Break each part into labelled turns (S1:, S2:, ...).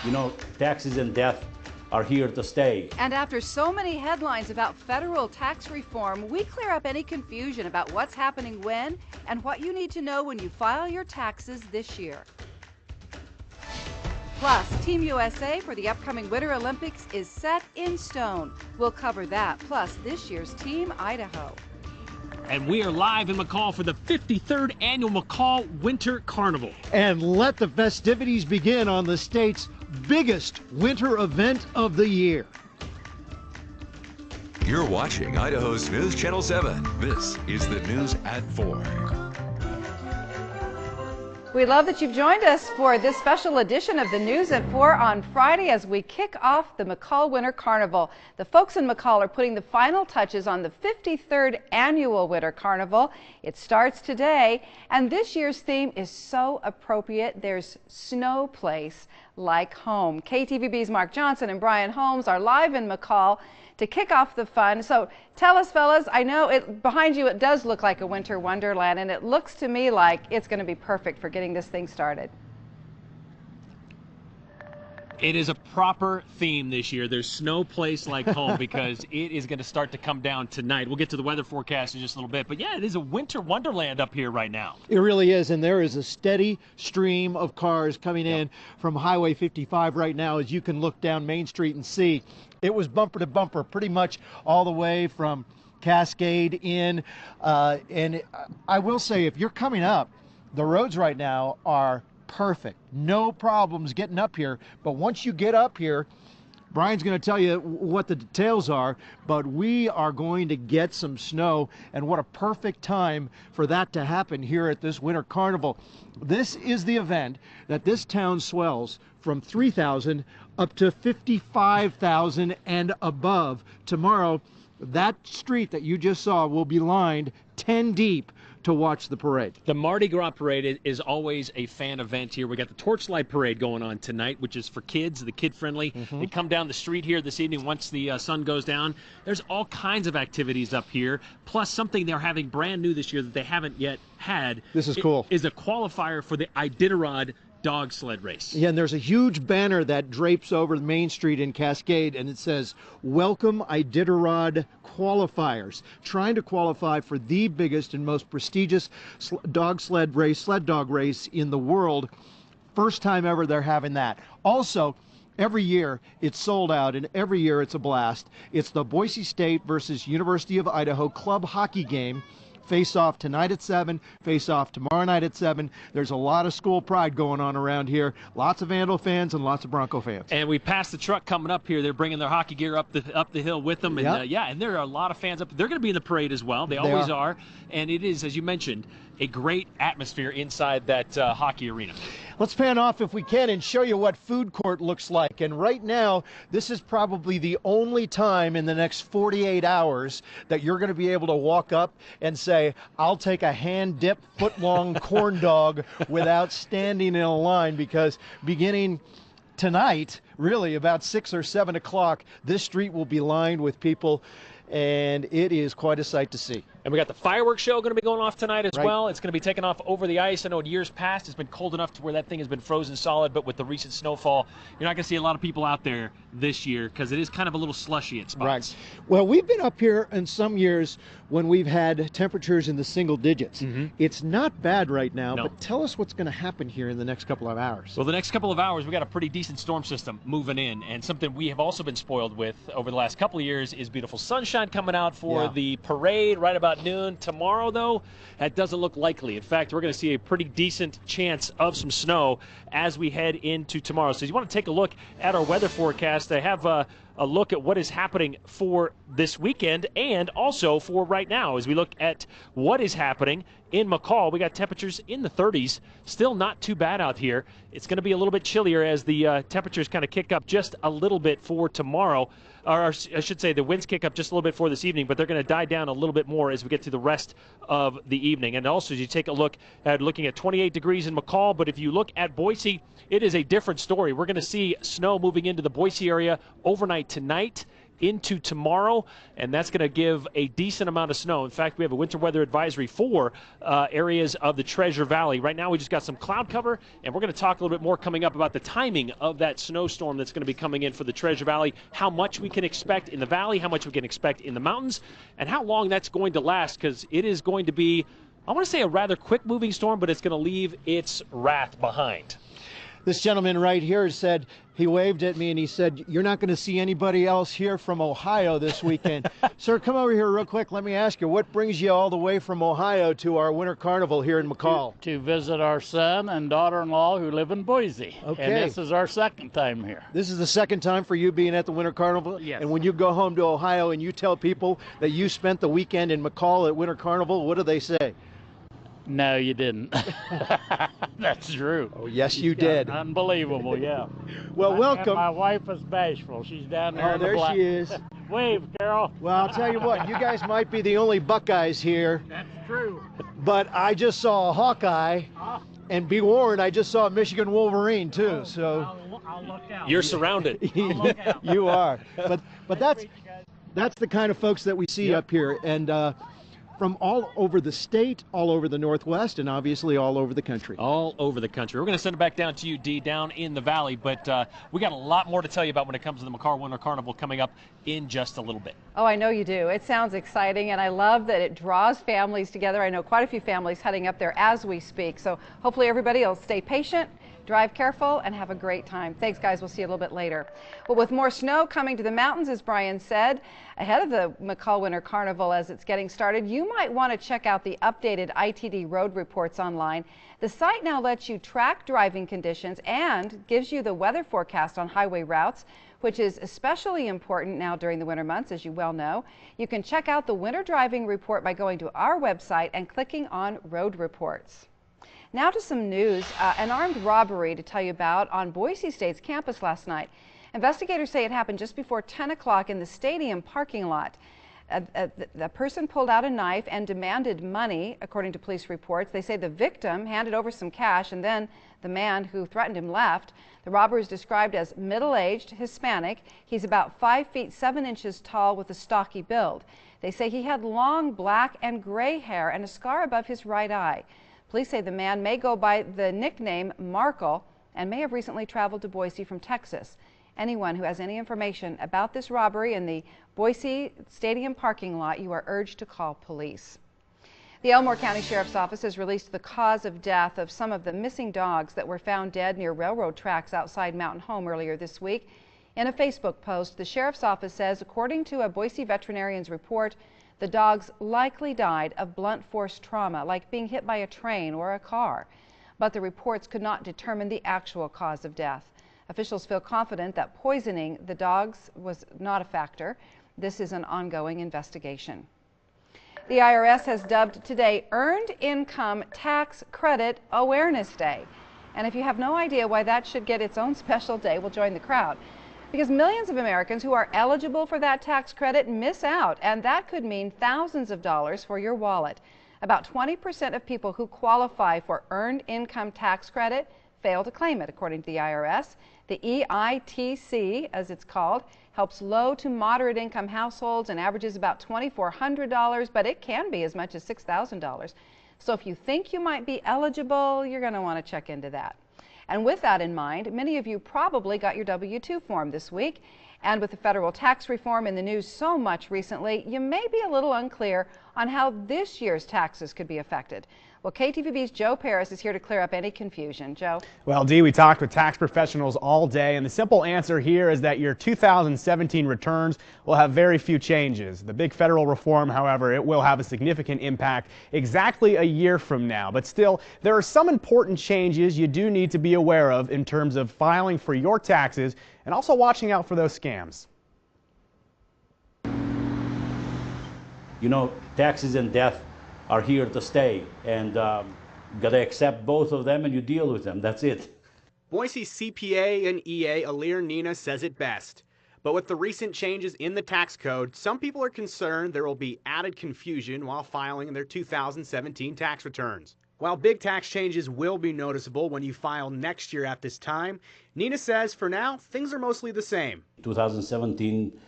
S1: You know, taxes and death are here to stay.
S2: And after so many headlines about federal tax reform, we clear up any confusion about what's happening when and what you need to know when you file your taxes this year. Plus, Team USA for the upcoming Winter Olympics is set in stone. We'll cover that, plus this year's Team Idaho.
S3: And we are live in McCall for the 53rd annual McCall Winter Carnival.
S4: And let the festivities begin on the state's biggest winter event of the year.
S5: You're watching Idaho's News Channel 7. This is the news at 4.
S2: We love that you've joined us for this special edition of the News at 4 on Friday as we kick off the McCall Winter Carnival. The folks in McCall are putting the final touches on the 53rd annual Winter Carnival. It starts today, and this year's theme is so appropriate. There's no place like home. KTVB's Mark Johnson and Brian Holmes are live in McCall to kick off the fun. So tell us, fellas, I know behind you it does look like a winter wonderland, and it looks to me like it's going to be perfect for getting this thing started.
S3: It is a proper theme this year. There's no place like home because it is going to start to come down tonight. We'll get to the weather forecast in just a little bit. But yeah, it is a winter wonderland up here right now.
S4: It really is, and there is a steady stream of cars coming in from Highway 55 right now, as you can look down Main Street and see. It was bumper to bumper pretty much all the way from Cascade in. And I will say, if you're coming up, the roads right now are perfect. No problems getting up here. But once you get up here, Brian's going to tell you what the details are, but we are going to get some snow, and what a perfect time for that to happen here at this Winter Carnival. This is the event that this town swells from 3,000 up to 55,000 and above. Tomorrow, that street that you just saw will be lined 10 deep to watch the parade.
S3: The Mardi Gras parade is always a fan event here. We got the Torchlight Parade going on tonight, which is for kids, the kid-friendly. They come down the street here this evening once the sun goes down. There's all kinds of activities up here, plus something they're having brand new this year that they haven't yet had.
S4: This is cool.
S3: Is a qualifier for the Iditarod dog sled race.
S4: Yeah, and there's a huge banner that drapes over the Main Street in Cascade, and it says, "Welcome Iditarod qualifiers," trying to qualify for the biggest and most prestigious sled dog race in the world. First time ever they're having that. Also, every year it's sold out, and every year it's a blast. It's the Boise State versus University of Idaho club hockey game. Face off tonight at 7, face off tomorrow night at 7. There's a lot of school pride going on around here. Lots of Vandal fans and lots of Bronco fans.
S3: And we passed the truck coming up here. They're bringing their hockey gear up the hill with them. And and there are a lot of fans up. They're going to be in the parade as well. They always are. And it is, as you mentioned, a great atmosphere inside that hockey arena.
S4: Let's pan off if we can and show you what food court looks like. And right now, this is probably the only time in the next 48 hours that you're going to be able to walk up and say, "I'll take a hand-dipped foot-long corn dog," without standing in a line, because beginning tonight, really about 6 or 7 o'clock, this street will be lined with people, and it is quite a sight to see.
S3: And we got the fireworks show going to be going off tonight as well. It's going to be taken off over the ice. I know in years past it's been cold enough to where that thing has been frozen solid, but with the recent snowfall, you're not going to see a lot of people out there this year because it is kind of a little slushy at spots.
S4: Right. Well, we've been up here in some years when we've had temperatures in the single digits. It's not bad right now, but tell us what's going to happen here in the next couple of hours.
S3: Well, the next couple of hours, we got a pretty decent storm system moving in, and something we have also been spoiled with over the last couple of years is beautiful sunshine coming out for the parade right about noon. Tomorrow, though, that doesn't look likely. In fact, we're going to see a pretty decent chance of some snow as we head into tomorrow. So you want to take a look at our weather forecast. I have a look at what is happening for this weekend and also for right now as we look at what is happening in McCall. We got temperatures in the 30s, still not too bad out here. It's going to be a little bit chillier as the temperatures kind of kick up just a little bit for tomorrow. Or I should say the winds kick up just a little bit for this evening, but they're going to die down a little bit more as we get to the rest of the evening. And also, as you take a look at looking at 28 degrees in McCall, but if you look at Boise, it is a different story. We're going to see snow moving into the Boise area overnight tonight into tomorrow, and that's going to give a decent amount of snow. In fact, we have a winter weather advisory for areas of the Treasure Valley. Right now we just got some cloud cover, and we're going to talk a little bit more coming up about the timing of that snowstorm that's going to be coming in for the Treasure Valley, how much we can expect in the valley, how much we can expect in the mountains, and how long that's going to last, because it is going to be, I want to say, a rather quick moving storm, but it's going to leave its wrath behind.
S4: This gentleman right here said, he waved at me and he said, "You're not going to see anybody else here from Ohio this weekend." Sir, come over here real quick. Let me ask you, what brings you all the way from Ohio to our winter carnival here in McCall?
S6: To visit our son and daughter-in-law who live in Boise.
S4: Okay.
S6: And this is our second time here.
S4: This is the second time for you being at the winter carnival?
S6: Yes.
S4: And when you go home to Ohio and you tell people that you spent the weekend in McCall at winter carnival, what do they say?
S6: No, you didn't. That's true.
S4: Oh, yes, you did.
S6: Unbelievable, yeah.
S4: Well, welcome.
S6: And my wife is bashful. She's down there.
S4: Oh,
S6: in the
S4: there
S6: black.
S4: she is.
S6: Wave, Carol.
S4: Well, I'll tell you what, you guys might be the only Buckeyes here,
S6: That's true.
S4: but I just saw a Hawkeye, and be warned, I just saw a Michigan Wolverine too. So
S6: I'll look out.
S3: You're surrounded.
S6: look out.
S4: you are. But that's the kind of folks that we see up here, and from all over the state, all over the Northwest, and obviously all over the country.
S3: All over the country. We're going to send it back down to you, Dee, down in the valley, but we got a lot more to tell you about when it comes to the McCall Winter Carnival coming up in just a little bit.
S2: Oh, I know you do. It sounds exciting, and I love that it draws families together. I know quite a few families heading up there as we speak, so hopefully everybody will stay patient, drive careful, and have a great time. Thanks, guys. We'll see you a little bit later. Well, with more snow coming to the mountains, as Brian said, ahead of the McCall Winter Carnival as it's getting started, you might want to check out the updated ITD road reports online. The site now lets you track driving conditions and gives you the weather forecast on highway routes, which is especially important now during the winter months, as you well know. You can check out the winter driving report by going to our website and clicking on road reports. Now to some news, an armed robbery to tell you about on Boise State's campus last night. Investigators say it happened just before 10 o'clock in the stadium parking lot. The person pulled out a knife and demanded money, according to police reports. They say the victim handed over some cash and then the man who threatened him left. The robber is described as middle-aged, Hispanic. He's about 5 feet 7 inches tall with a stocky build. They say he had long black and gray hair and a scar above his right eye. Police say the man may go by the nickname Markle and may have recently traveled to Boise from Texas. Anyone who has any information about this robbery in the Boise Stadium parking lot, you are urged to call police. The Elmore County Sheriff's Office has released the cause of death of some of the missing dogs that were found dead near railroad tracks outside Mountain Home earlier this week. In a Facebook post, the Sheriff's Office says, according to a Boise veterinarian's report, the dogs likely died of blunt force trauma, like being hit by a train or a car. But the reports could not determine the actual cause of death. Officials feel confident that poisoning the dogs was not a factor. This is an ongoing investigation. The IRS has dubbed today Earned Income Tax Credit Awareness Day. And if you have no idea why that should get its own special day, we'll join the crowd. Because millions of Americans who are eligible for that tax credit miss out, and that could mean thousands of dollars for your wallet. About 20% of people who qualify for Earned Income Tax Credit fail to claim it, according to the IRS. The EITC, as it's called, helps low to moderate income households and averages about $2,400, but it can be as much as $6,000. So if you think you might be eligible, you're going to want to check into that. And with that in mind, many of you probably got your W-2 form this week. And with the federal tax reform in the news so much recently, you may be a little unclear on how this year's taxes could be affected. Well, KTVB's Joe Paris is here to clear up any confusion. Joe?
S7: Well, Dee, we talked with tax professionals all day, and the simple answer here is that your 2017 returns will have very few changes. The big federal reform, however, it will have a significant impact exactly a year from now. But still, there are some important changes you do need to be aware of in terms of filing for your taxes and also watching out for those scams.
S1: You know, taxes and death are here to stay, and gotta accept both of them and you deal with them. That's it.
S8: Boise CPA and EA Alir Nina says it best. But with the recent changes in the tax code, some people are concerned there will be added confusion while filing their 2017 tax returns. While big tax changes will be noticeable when you file next year at this time, Nina says for now, things are mostly the same.
S1: 2017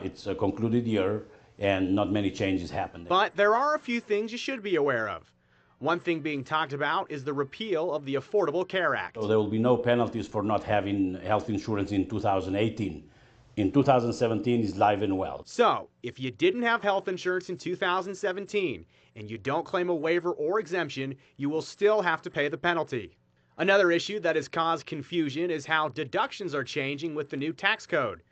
S1: it's a concluded year and not many changes happened.
S8: But there are a few things you should be aware of. One thing being talked about is the repeal of the Affordable Care Act.
S1: So there will be no penalties for not having health insurance in 2018. In 2017 is live and well.
S8: So, if you didn't have health insurance in 2017 and you don't claim a waiver or exemption, you will still have to pay the penalty. Another issue that has caused confusion is how deductions are changing with the new tax code.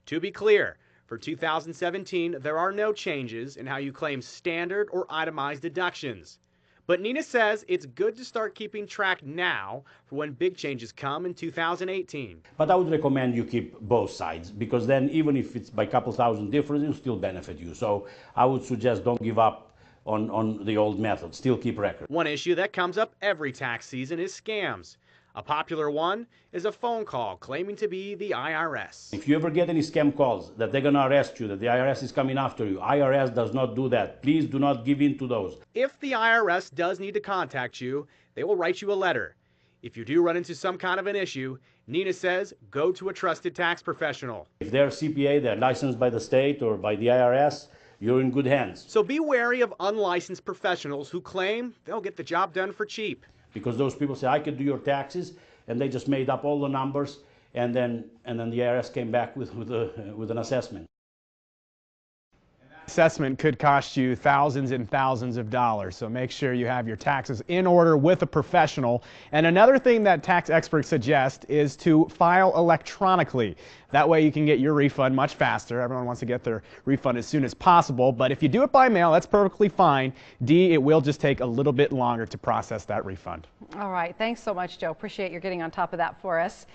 S8: To be clear, for 2017, there are no changes in how you claim standard or itemized deductions. But Nina says it's good to start keeping track now for when big changes come in 2018.
S1: But I would recommend you keep both sides, because then even if it's by a couple thousand difference, it'll still benefit you. So I would suggest don't give up on the old method. Still keep record.
S8: One issue that comes up every tax season is scams. A popular one is a phone call claiming to be the IRS.
S1: If you ever get any scam calls that they're going to arrest you, that the IRS is coming after you, IRS does not do that. Please do not give in to those.
S8: If the IRS does need to contact you, they will write you a letter. If you do run into some kind of an issue, Nina says go to a trusted tax professional.
S1: If they're CPA, they're licensed by the state or by the IRS, you're in good hands.
S8: So be wary of unlicensed professionals who claim they'll get the job done for cheap.
S1: Because those people say, I could do your taxes, and they just made up all the numbers, and then the IRS came back with an assessment.
S7: Assessment could cost you thousands and thousands of dollars, so make sure you have your taxes in order with a professional. And another thing that tax experts suggest is to file electronically. That way you can get your refund much faster. Everyone wants to get their refund as soon as possible, but if you do it by mail, that's perfectly fine. D, it will just take a little bit longer to process that refund.
S2: All right, thanks so much, Joe. Appreciate your getting on top of that for us.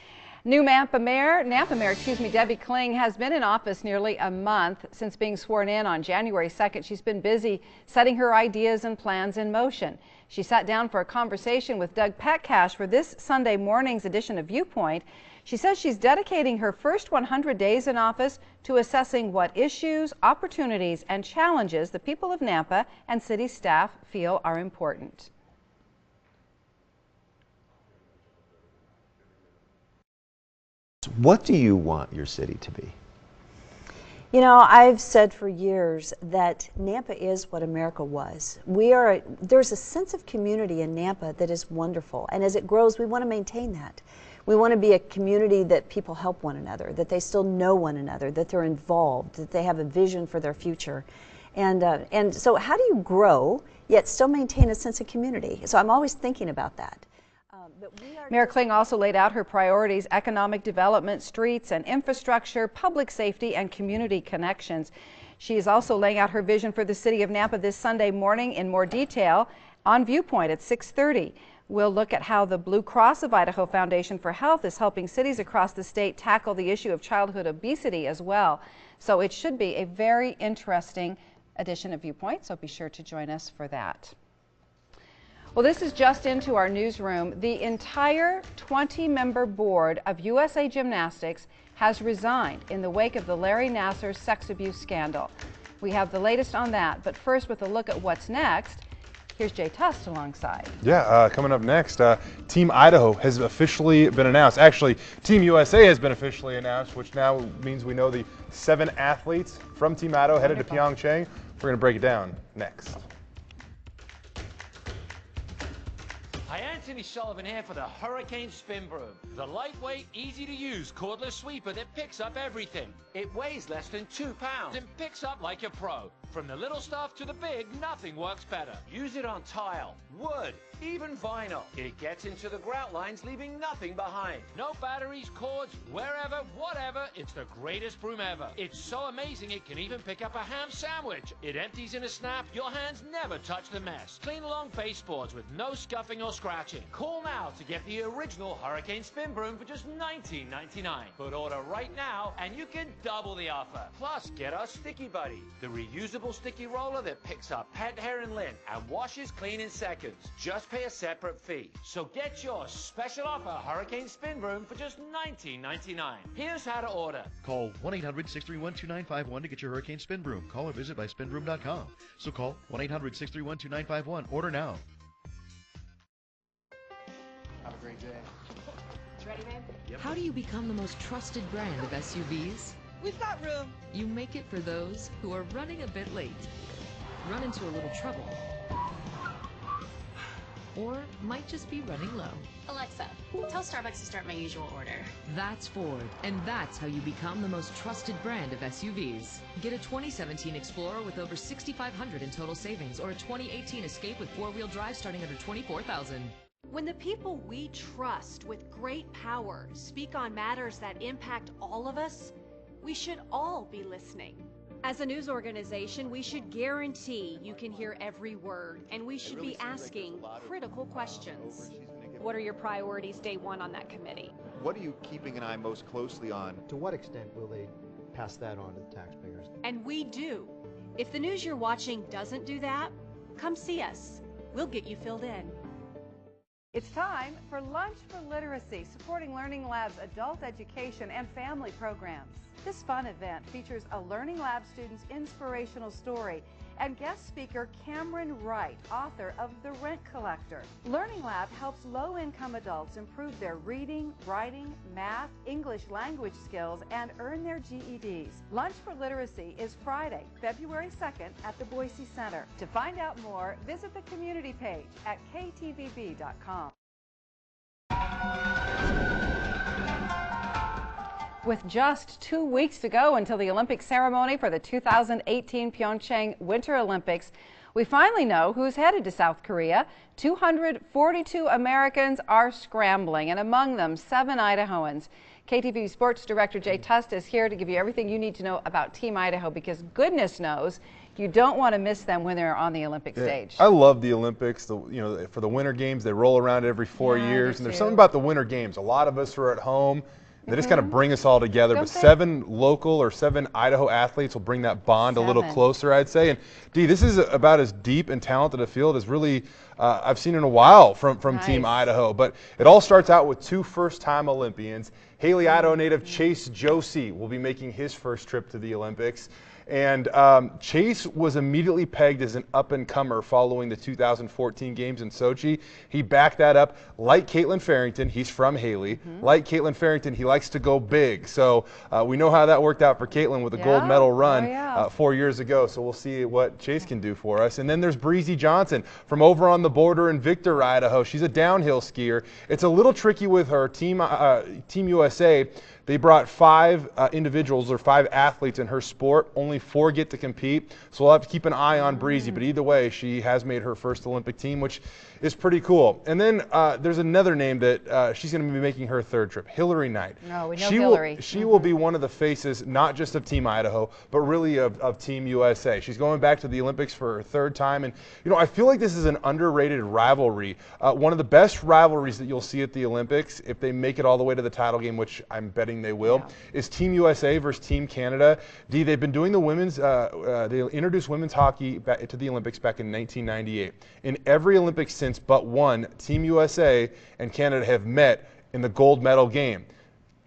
S2: New Nampa Mayor, Debbie Kling has been in office nearly a month since being sworn in on January 2nd. She's been busy setting her ideas and plans in motion. She sat down for a conversation with Doug Petcash for this Sunday morning's edition of Viewpoint. She says she's dedicating her first 100 days in office to assessing what issues, opportunities, and challenges the people of Nampa and city staff feel are important.
S9: What do you want your city to be?
S10: You know, I've said for years that Nampa is what America was. There's a sense of community in Nampa that is wonderful, and as it grows, we want to maintain that. We want to be a community that people help one another, that they still know one another, that they're involved, that they have a vision for their future. And so how do you grow yet still maintain a sense of community? So I'm always thinking about that.
S2: Mayor Kling also laid out her priorities: economic development, streets and infrastructure, public safety, and community connections. She is also laying out her vision for the city of Nampa this Sunday morning in more detail on Viewpoint at 6:30. We'll look at how the Blue Cross of Idaho Foundation for Health is helping cities across the state tackle the issue of childhood obesity as well. So it should be a very interesting edition of Viewpoint, so be sure to join us for that. Well, this is just into our newsroom. The entire 20-member board of USA Gymnastics has resigned in the wake of the Larry Nassar sex abuse scandal. We have the latest on that, but first with a look at what's next, here's Jay Tust alongside.
S11: Yeah, coming up next, Team Idaho has officially been announced. Actually, Team USA has been officially announced, which now means we know the 7 athletes from Team Idaho headed to Pyeongchang. We're going to break it down next.
S12: Hi, Anthony Sullivan here for the Hurricane Spin Broom. The lightweight, easy to use cordless sweeper that picks up everything. It weighs less than 2 pounds and picks up like a pro. From the little stuff to the big, nothing works better. Use it on tile, wood, even vinyl. It gets into the grout lines, leaving nothing behind. No batteries, cords, wherever, whatever, it's the greatest broom ever. It's so amazing it can even pick up a ham sandwich. It empties in a snap, your hands never touch the mess. Clean along baseboards with no scuffing or scratching. Call now to get the original Hurricane Spin Broom for just $19.99. Put order right now and you can double the offer. Plus, get our Sticky Buddy, the reusable sticky roller that picks up pet hair and lint and washes clean in seconds. Just pay a separate fee. So get your special offer Hurricane Spin Broom for just $19.99. Here's how to order.
S13: Call 1-800-631-2951 to get your Hurricane Spin Broom. Call or visit by spinbroom.com. So call 1-800-631-2951. Order now.
S14: Have a great day.
S15: How do you become the most trusted brand of SUVs?
S14: We've got room.
S15: You make it for those who are running a bit late, run into a little trouble, or might just be running low.
S16: Alexa, tell Starbucks to start my usual order.
S15: That's Ford, and that's how you become the most trusted brand of SUVs. Get a 2017 Explorer with over $6,500 in total savings, or a 2018 Escape with four-wheel drive starting under $24,000.
S17: When the people we trust with great power speak on matters that impact all of us, we should all be listening. As a news organization, we should guarantee you can hear every word, and we should be asking critical questions. What are your priorities day one on that committee?
S18: What are you keeping an eye most closely on?
S4: To what extent will they pass that on to the taxpayers?
S17: And we do. If the news you're watching doesn't do that, come see us. We'll get you filled in.
S2: It's time for Lunch for Literacy, supporting Learning Lab's adult education and family programs. This fun event features a Learning Lab student's inspirational story and guest speaker Cameron Wright, author of The Rent Collector. Learning Lab helps low-income adults improve their reading, writing, math, English language skills, and earn their GEDs. Lunch for Literacy is Friday, February 2nd at the Boise Center. To find out more, visit the community page at ktvb.com. With just 2 weeks to go until the Olympic ceremony for the 2018 Pyeongchang Winter Olympics, we finally know who's headed to South Korea. 242 Americans are scrambling, and among them 7 Idahoans. KTVB Sports Director Jay Tust is here to give you everything you need to know about Team Idaho, because goodness knows you don't want to miss them when they're on the Olympic stage.
S11: I love the Olympics. For the Winter Games, they roll around every 4 years, and there's something about the Winter Games. A lot of us are at home. They just kind of bring us all together. But 7 local or 7 Idaho athletes will bring that bond a little closer, I'd say. And Dee, this is about as deep and talented a field as really I've seen in a while from Team Idaho. But it all starts out with 2 first-time Olympians. Haley, Idaho native Chase Josie will be making his first trip to the Olympics. And Chase was immediately pegged as an up-and-comer following the 2014 games in Sochi. He backed that up. Like Caitlin Farrington, he's from Haley. Like Caitlin Farrington, he likes to go big. So we know how that worked out for Caitlin with a gold medal run 4 years ago. So we'll see what Chase can do for us. And then there's Breezy Johnson from over on the border in Victor, Idaho. She's a downhill skier. It's a little tricky with her. Team USA, they brought 5 individuals or 5 athletes in her sport. Only 4 get to compete, so we'll have to keep an eye on Breezy. But either way, she has made her first Olympic team, which is pretty cool. And then there's another name that she's going to be making her 3rd trip, Hillary Knight.
S2: No, we know Hillary.
S11: She will be one of the faces, not just of Team Idaho, but really of Team USA. She's going back to the Olympics for her 3rd time. And, I feel like this is an underrated rivalry. One of the best rivalries that you'll see at the Olympics, if they make it all the way to the title game, which I'm betting they will, is Team USA versus Team Canada. Dee, they've been doing the women's, they introduced women's hockey back to the Olympics back in 1998. In every Olympics since but one, Team USA and Canada have met in the gold medal game.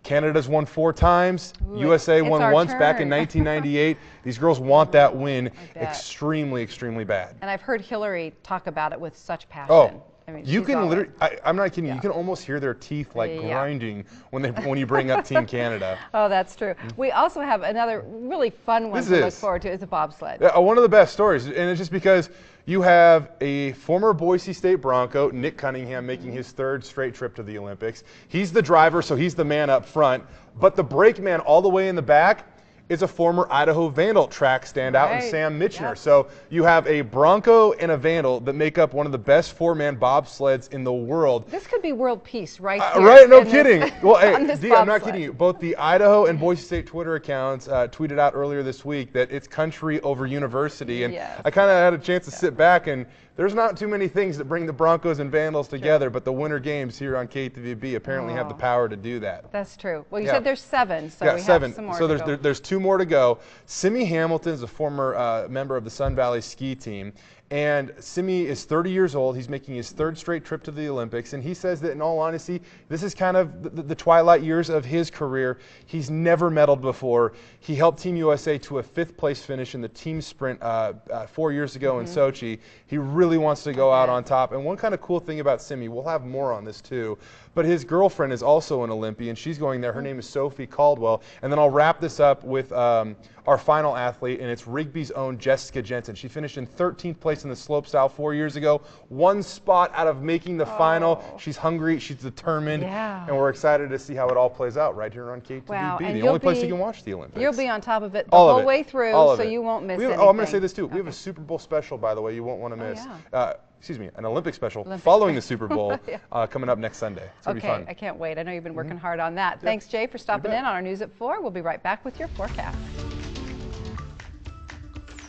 S11: Canada's won 4 times. USA won once back in 1998. These girls want that win extremely, extremely bad.
S2: And I've heard Hillary talk about it with such passion.
S11: Oh.
S2: I mean,
S11: you can literally, I'm not kidding you, you can almost hear their teeth grinding when you bring up Team Canada.
S2: Oh, that's true. We also have another really fun one to look forward to, is the bobsled.
S11: One of the best stories, and it's just because you have a former Boise State Bronco, Nick Cunningham, making his 3rd straight trip to the Olympics. He's the driver, so he's the man up front, but the brake man all the way in the back is a former Idaho Vandal track standout, and Sam Mitchner. So you have a Bronco and a Vandal that make up one of the best 4-man bobsleds in the world.
S2: This could be world peace right here.
S11: Right, no kidding. Well, hey, Dee, I'm not kidding you. Both the Idaho and Boise State Twitter accounts tweeted out earlier this week that it's country over university. And I kind of had a chance to sit back, and there's not too many things that bring the Broncos and Vandals together, but the Winter Games here on KTVB apparently have the power to do that.
S2: That's true. Well, you said there's 7, so we
S11: 7.
S2: have some more
S11: so
S2: to go.
S11: there's 2 more to go. Simi Hamilton is a former member of the Sun Valley ski team. And Simi is 30 years old. He's making his 3rd straight trip to the Olympics. And he says that, in all honesty, this is kind of the twilight years of his career. He's never medaled before. He helped Team USA to a 5th place finish in the team sprint 4 years ago in Sochi. He really wants to go out on top. And one kind of cool thing about Simi, we'll have more on this too, but his girlfriend is also an Olympian. She's going there. Her name is Sophie Caldwell. And then I'll wrap this up with our final athlete, and it's Rigby's own Jessica Jensen. She finished in 13th place in the slopestyle 4 years ago. 1 spot out of making the final. She's hungry. She's determined.
S2: Yeah.
S11: And we're excited to see how it all plays out right here on KTVB,
S2: Wow.
S11: the only place you can watch the Olympics.
S2: You'll be on top of it the
S11: All of
S2: whole
S11: it.
S2: way through,
S11: All of
S2: so
S11: it.
S2: you won't miss
S11: We have,
S2: anything.
S11: I'm going to say this too. We have a Super Bowl special, by the way, you won't want to miss.
S2: yeah.
S11: Excuse me, an Olympic special
S2: Olympic
S11: following
S2: special.
S11: the Super Bowl
S2: Yeah.
S11: coming up next Sunday. It's going to be fun.
S2: I can't wait. I know you've been working hard on that. Thanks, Jay, for stopping in on our News at 4. We'll be right back with your forecast.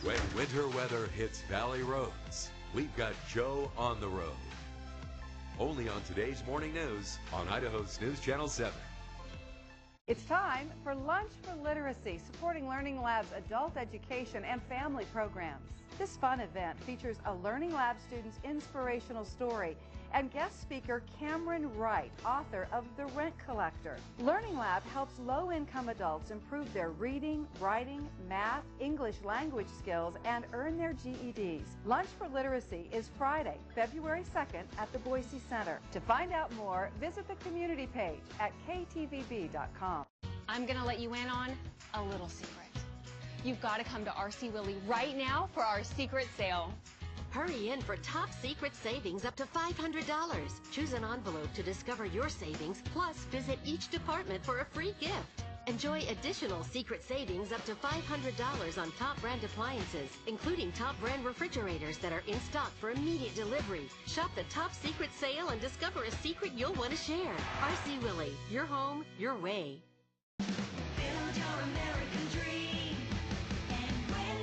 S5: When winter weather hits Valley Roads, we've got Joe on the road. Only on today's Morning News on Idaho's News Channel 7.
S2: It's time for Lunch for Literacy, supporting Learning Lab's adult education and family programs. This fun event features a Learning Lab student's inspirational story and guest speaker Cameron Wright, author of The Rent Collector. Learning Lab helps low-income adults improve their reading, writing, math, English language skills, and earn their GEDs. Lunch for Literacy is Friday, February 2nd at the Boise Center. To find out more, visit the community page at ktvb.com.
S16: I'm going to let you in on a little secret. You've got to come to RC Willey right now for our secret sale.
S14: Hurry in for top secret savings up to $500. Choose an envelope to discover your savings, plus visit each department for a free gift. Enjoy additional secret savings up to $500 on top brand appliances, including top brand refrigerators that are in stock for immediate delivery. Shop the top secret sale and discover a secret you'll want to share. RC Willey, your home, your way.
S19: Build your American dream and win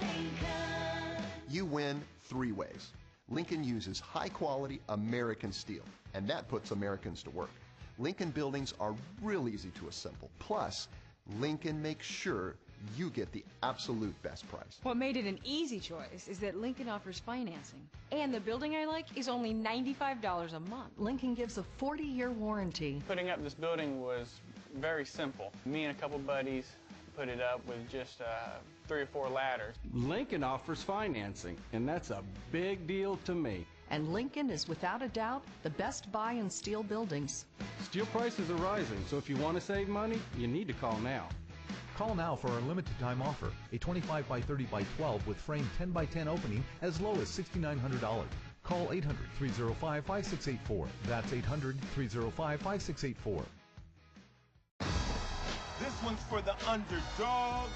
S19: Lincoln.
S20: You win 3 ways. Lincoln uses high-quality American steel, and that puts Americans to work. Lincoln buildings are real easy to assemble. Plus, Lincoln makes sure you get the absolute best price.
S21: What made it an easy choice is that Lincoln offers financing. And the building I like is only $95 a month.
S22: Lincoln gives a 40-year warranty.
S23: Putting up this building was very simple. Me and a couple buddies put it up with just 3 or 4 ladders.
S24: Lincoln offers financing, and that's a big deal to me.
S22: And Lincoln is without a doubt the best buy in steel buildings.
S24: Steel prices are rising, so if you want to save money, you need to call now.
S25: Call now for our limited time offer. A 25 by 30 by 12 with frame 10 by 10 opening as low as $6,900. Call 800-305-5684. That's 800-305-5684.
S26: This one's for the underdog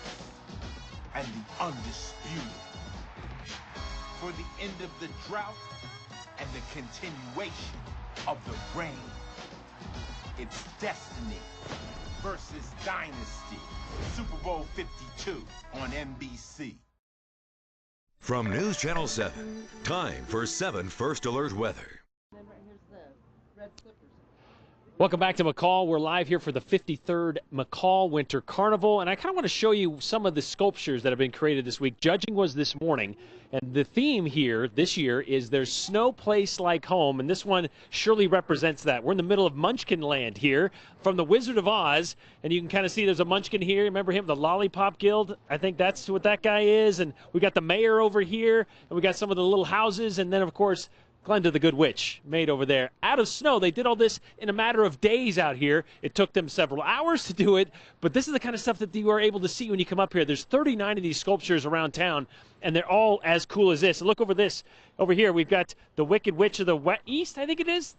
S26: and the undisputed. For the end of the drought and the continuation of the reign. It's Destiny versus Dynasty. Super Bowl 52 on NBC.
S5: From News Channel 7, time for 7 First Alert weather.
S3: Welcome back to McCall. We're live here for the 53rd McCall Winter Carnival, and I kind of want to show you some of the sculptures that have been created this week. Judging was this morning, and the theme here this year is there's no place like home, and this one surely represents that. We're in the middle of Munchkin Land here from the Wizard of Oz, and you can kind of see there's a Munchkin here. Remember him, the Lollipop Guild? I think that's what that guy is, and we got the mayor over here, and we got some of the little houses, and then, of course, Glenda the Good Witch made over there out of snow. They did all this in a matter of days out here. It took them several hours to do it, but this is the kind of stuff that you are able to see when you come up here. There's 39 of these sculptures around town, and they're all as cool as this. And look over this. Over here, we've got the Wicked Witch of the East, I think it is.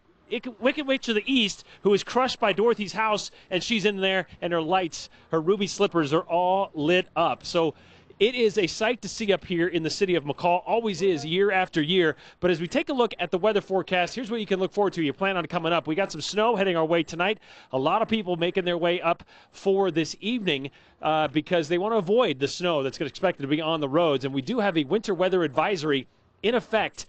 S3: Wicked Witch of the East, who is crushed by Dorothy's house, and she's in there, and her lights, her ruby slippers are all lit up. So it is a sight to see up here in the city of McCall, always is year after year. But as we take a look at the weather forecast, here's what you can look forward to. You plan on coming up. We got some snow heading our way tonight. A lot of people making their way up for this evening because they want to avoid the snow that's expected to be on the roads. And we do have a winter weather advisory in effect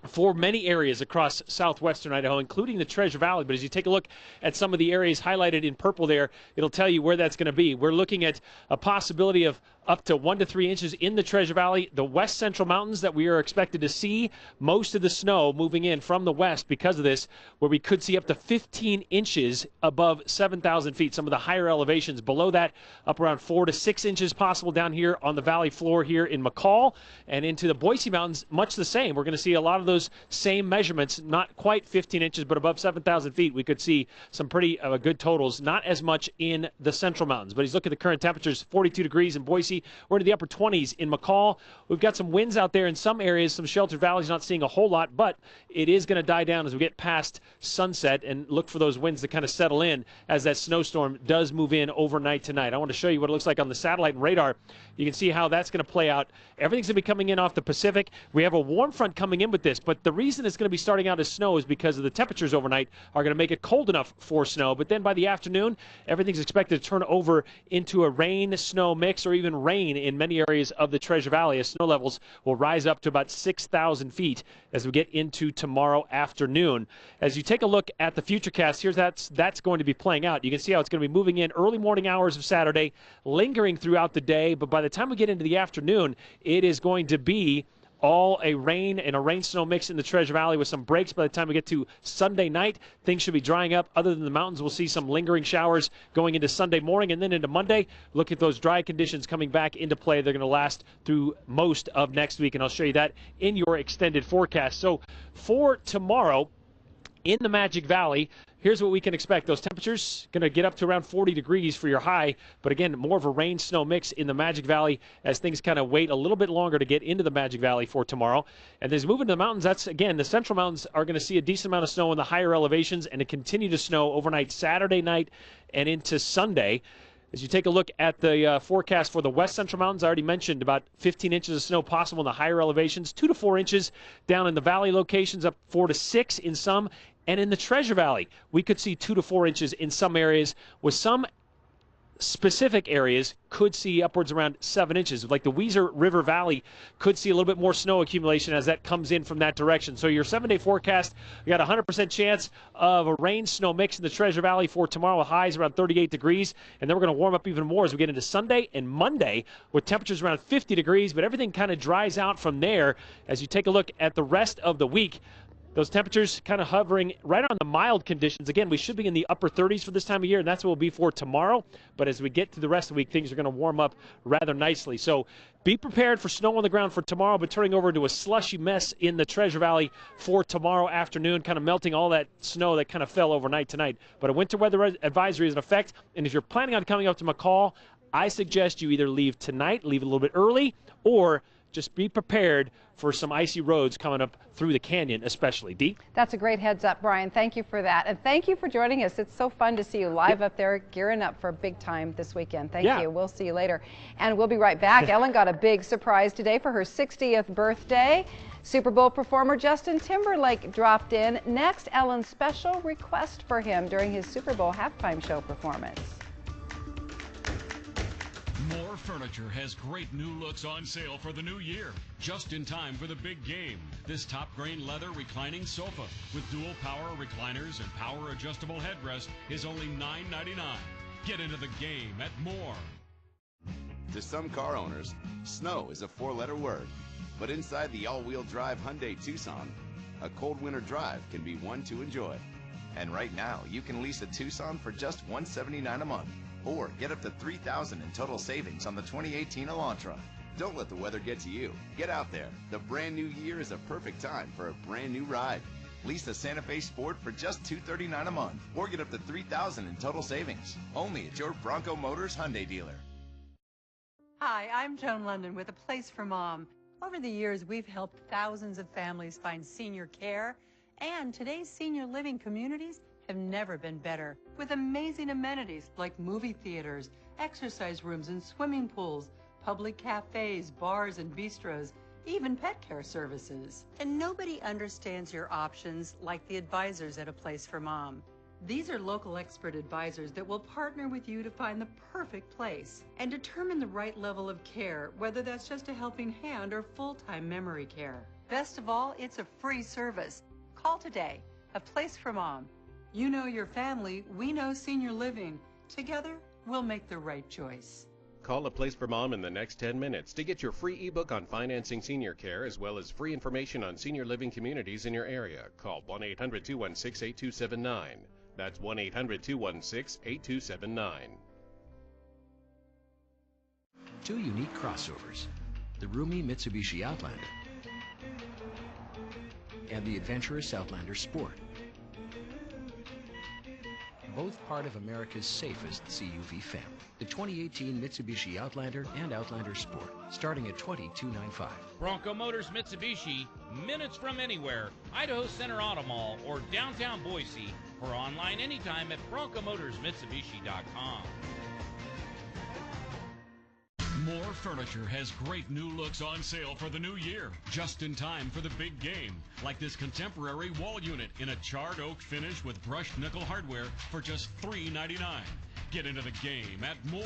S3: for many areas across southwestern Idaho, including the Treasure Valley. But as you take a look at some of the areas highlighted in purple there, it'll tell you where that's going to be. We're looking at a possibility of up to 1 to 3 inches in the Treasure Valley. The west central mountains that we are expected to see most of the snow moving in from the west because of this, where we could see up to 15 inches above 7,000 feet. Some of the higher elevations below that, up around 4 to 6 inches possible down here on the valley floor here in McCall, and into the Boise Mountains, much the same. We're going to see a lot of those same measurements, not quite 15 inches, but above 7,000 feet. We could see some pretty good totals, not as much in the central mountains. But he's looking at the current temperatures, 42 degrees in Boise. We're into the upper 20s in McCall. We've got some winds out there in some areas, some sheltered valleys, not seeing a whole lot, but it is going to die down as we get past sunset and look for those winds to kind of settle in as that snowstorm does move in overnight tonight. I want to show you what it looks like on the satellite and radar. You can see how that's going to play out. Everything's going to be coming in off the Pacific. We have a warm front coming in with this, but the reason it's going to be starting out as snow is because of the temperatures overnight are going to make it cold enough for snow. But then by the afternoon, everything's expected to turn over into a rain-snow mix or even rain in many areas of the Treasure Valley as snow levels will rise up to about 6,000 feet as we get into tomorrow afternoon. As you take a look at the futurecast, here's that's going to be playing out. You can see how it's going to be moving in early morning hours of Saturday, lingering throughout the day, but by the time we get into the afternoon, it is going to be all a rain and a rain-snow mix in the Treasure Valley with some breaks by the time we get to Sunday night. Things should be drying up. Other than the mountains, we'll see some lingering showers going into Sunday morning and then into Monday. Look at those dry conditions coming back into play. They're going to last through most of next week, and I'll show you that in your extended forecast. So for tomorrow in the Magic Valley, here's what we can expect. Those temperatures going to get up to around 40 degrees for your high, but again, more of a rain-snow mix in the Magic Valley as things kind of wait a little bit longer to get into the Magic Valley for tomorrow. And as moving to the mountains, that's, again, the central mountains are going to see a decent amount of snow in the higher elevations and to continue to snow overnight Saturday night and into Sunday. As you take a look at the forecast for the west central mountains, I already mentioned about 15 inches of snow possible in the higher elevations, 2 to 4 inches down in the valley locations, up 4 to 6 in some. And in the Treasure Valley, we could see 2 to 4 inches in some areas, with some specific areas could see upwards around 7 inches. Like the Weiser River Valley could see a little bit more snow accumulation as that comes in from that direction. So your 7-day forecast, we got a 100% chance of a rain-snow mix in the Treasure Valley for tomorrow, with highs around 38 degrees. And then we're going to warm up even more as we get into Sunday and Monday with temperatures around 50 degrees. But everything kind of dries out from there as you take a look at the rest of the week. Those temperatures kind of hovering right on the mild conditions. Again, we should be in the upper 30s for this time of year, and that's what we'll be for tomorrow. But as we get to the rest of the week, things are going to warm up rather nicely. So be prepared for snow on the ground for tomorrow, but turning over into a slushy mess in the Treasure Valley for tomorrow afternoon, kind of melting all that snow that kind of fell overnight tonight. But a winter weather advisory is in effect, and if you're planning on coming up to McCall, I suggest you either leave tonight, leave a little bit early, or just be prepared for some icy roads coming up through the canyon, especially. Dee?
S2: That's a great heads up, Brian. Thank you for that. And thank you for joining us. It's so fun to see you live up there, gearing up for a big time this weekend. Thank you. We'll see you later. And we'll be right back. Ellen got a big surprise today for her 60th birthday. Super Bowl performer Justin Timberlake dropped in. Next, Ellen's special request for him during his Super Bowl halftime show performance.
S1: More Furniture has great new looks on sale for the new year, just in time for the big game. This top grain leather reclining sofa with dual power recliners and power adjustable headrest is only $9.99. Get into the game at More.
S6: To some car owners, snow is a 4-letter word, but inside the all-wheel drive Hyundai Tucson, a cold winter drive can be one to enjoy.
S18: And right now, you can lease a Tucson for just $179 a month. Or get up to $3,000 in total savings on the 2018 Elantra.
S6: Don't let the weather get to you. Get out there. The brand new year is a perfect time for a brand new ride.
S18: Lease the Santa Fe Sport for just $239 a month. Or get up to $3,000 in total savings. Only at your Bronco Motors Hyundai dealer.
S7: Hi, I'm Joan London with A Place for Mom. Over the years, we've helped thousands of families find senior care, and today's senior living communities have never been better, with amazing amenities like movie theaters, exercise rooms and swimming pools, public cafes, bars and bistros, even pet care services. And nobody understands your options like the advisors at A Place for Mom. These are local expert advisors that will partner with you to find the perfect place and determine the right level of care, whether that's just a helping hand or full-time memory care. Best of all, it's a free service. Call today. A Place for Mom. You know your family, we know senior living. Together, we'll make the right choice.
S8: Call A Place for Mom in the next 10 minutes to get your free ebook on financing senior care, as well as free information on senior living communities in your area. Call 1-800-216-8279. That's 1-800-216-8279.
S9: Two unique crossovers, the roomy Mitsubishi Outlander and the adventurous Outlander Sport. Both part of America's safest CUV family. The 2018 Mitsubishi Outlander and Outlander Sport, starting at $22,995.
S10: Bronco Motors Mitsubishi, minutes from anywhere, Idaho Center Auto Mall, or downtown Boise, or online anytime at BroncoMotorsMitsubishi.com.
S1: More Furniture has great new looks on sale for the new year, just in time for the big game. Like this contemporary wall unit in a charred oak finish with brushed nickel hardware for just $3.99. Get into the game at More.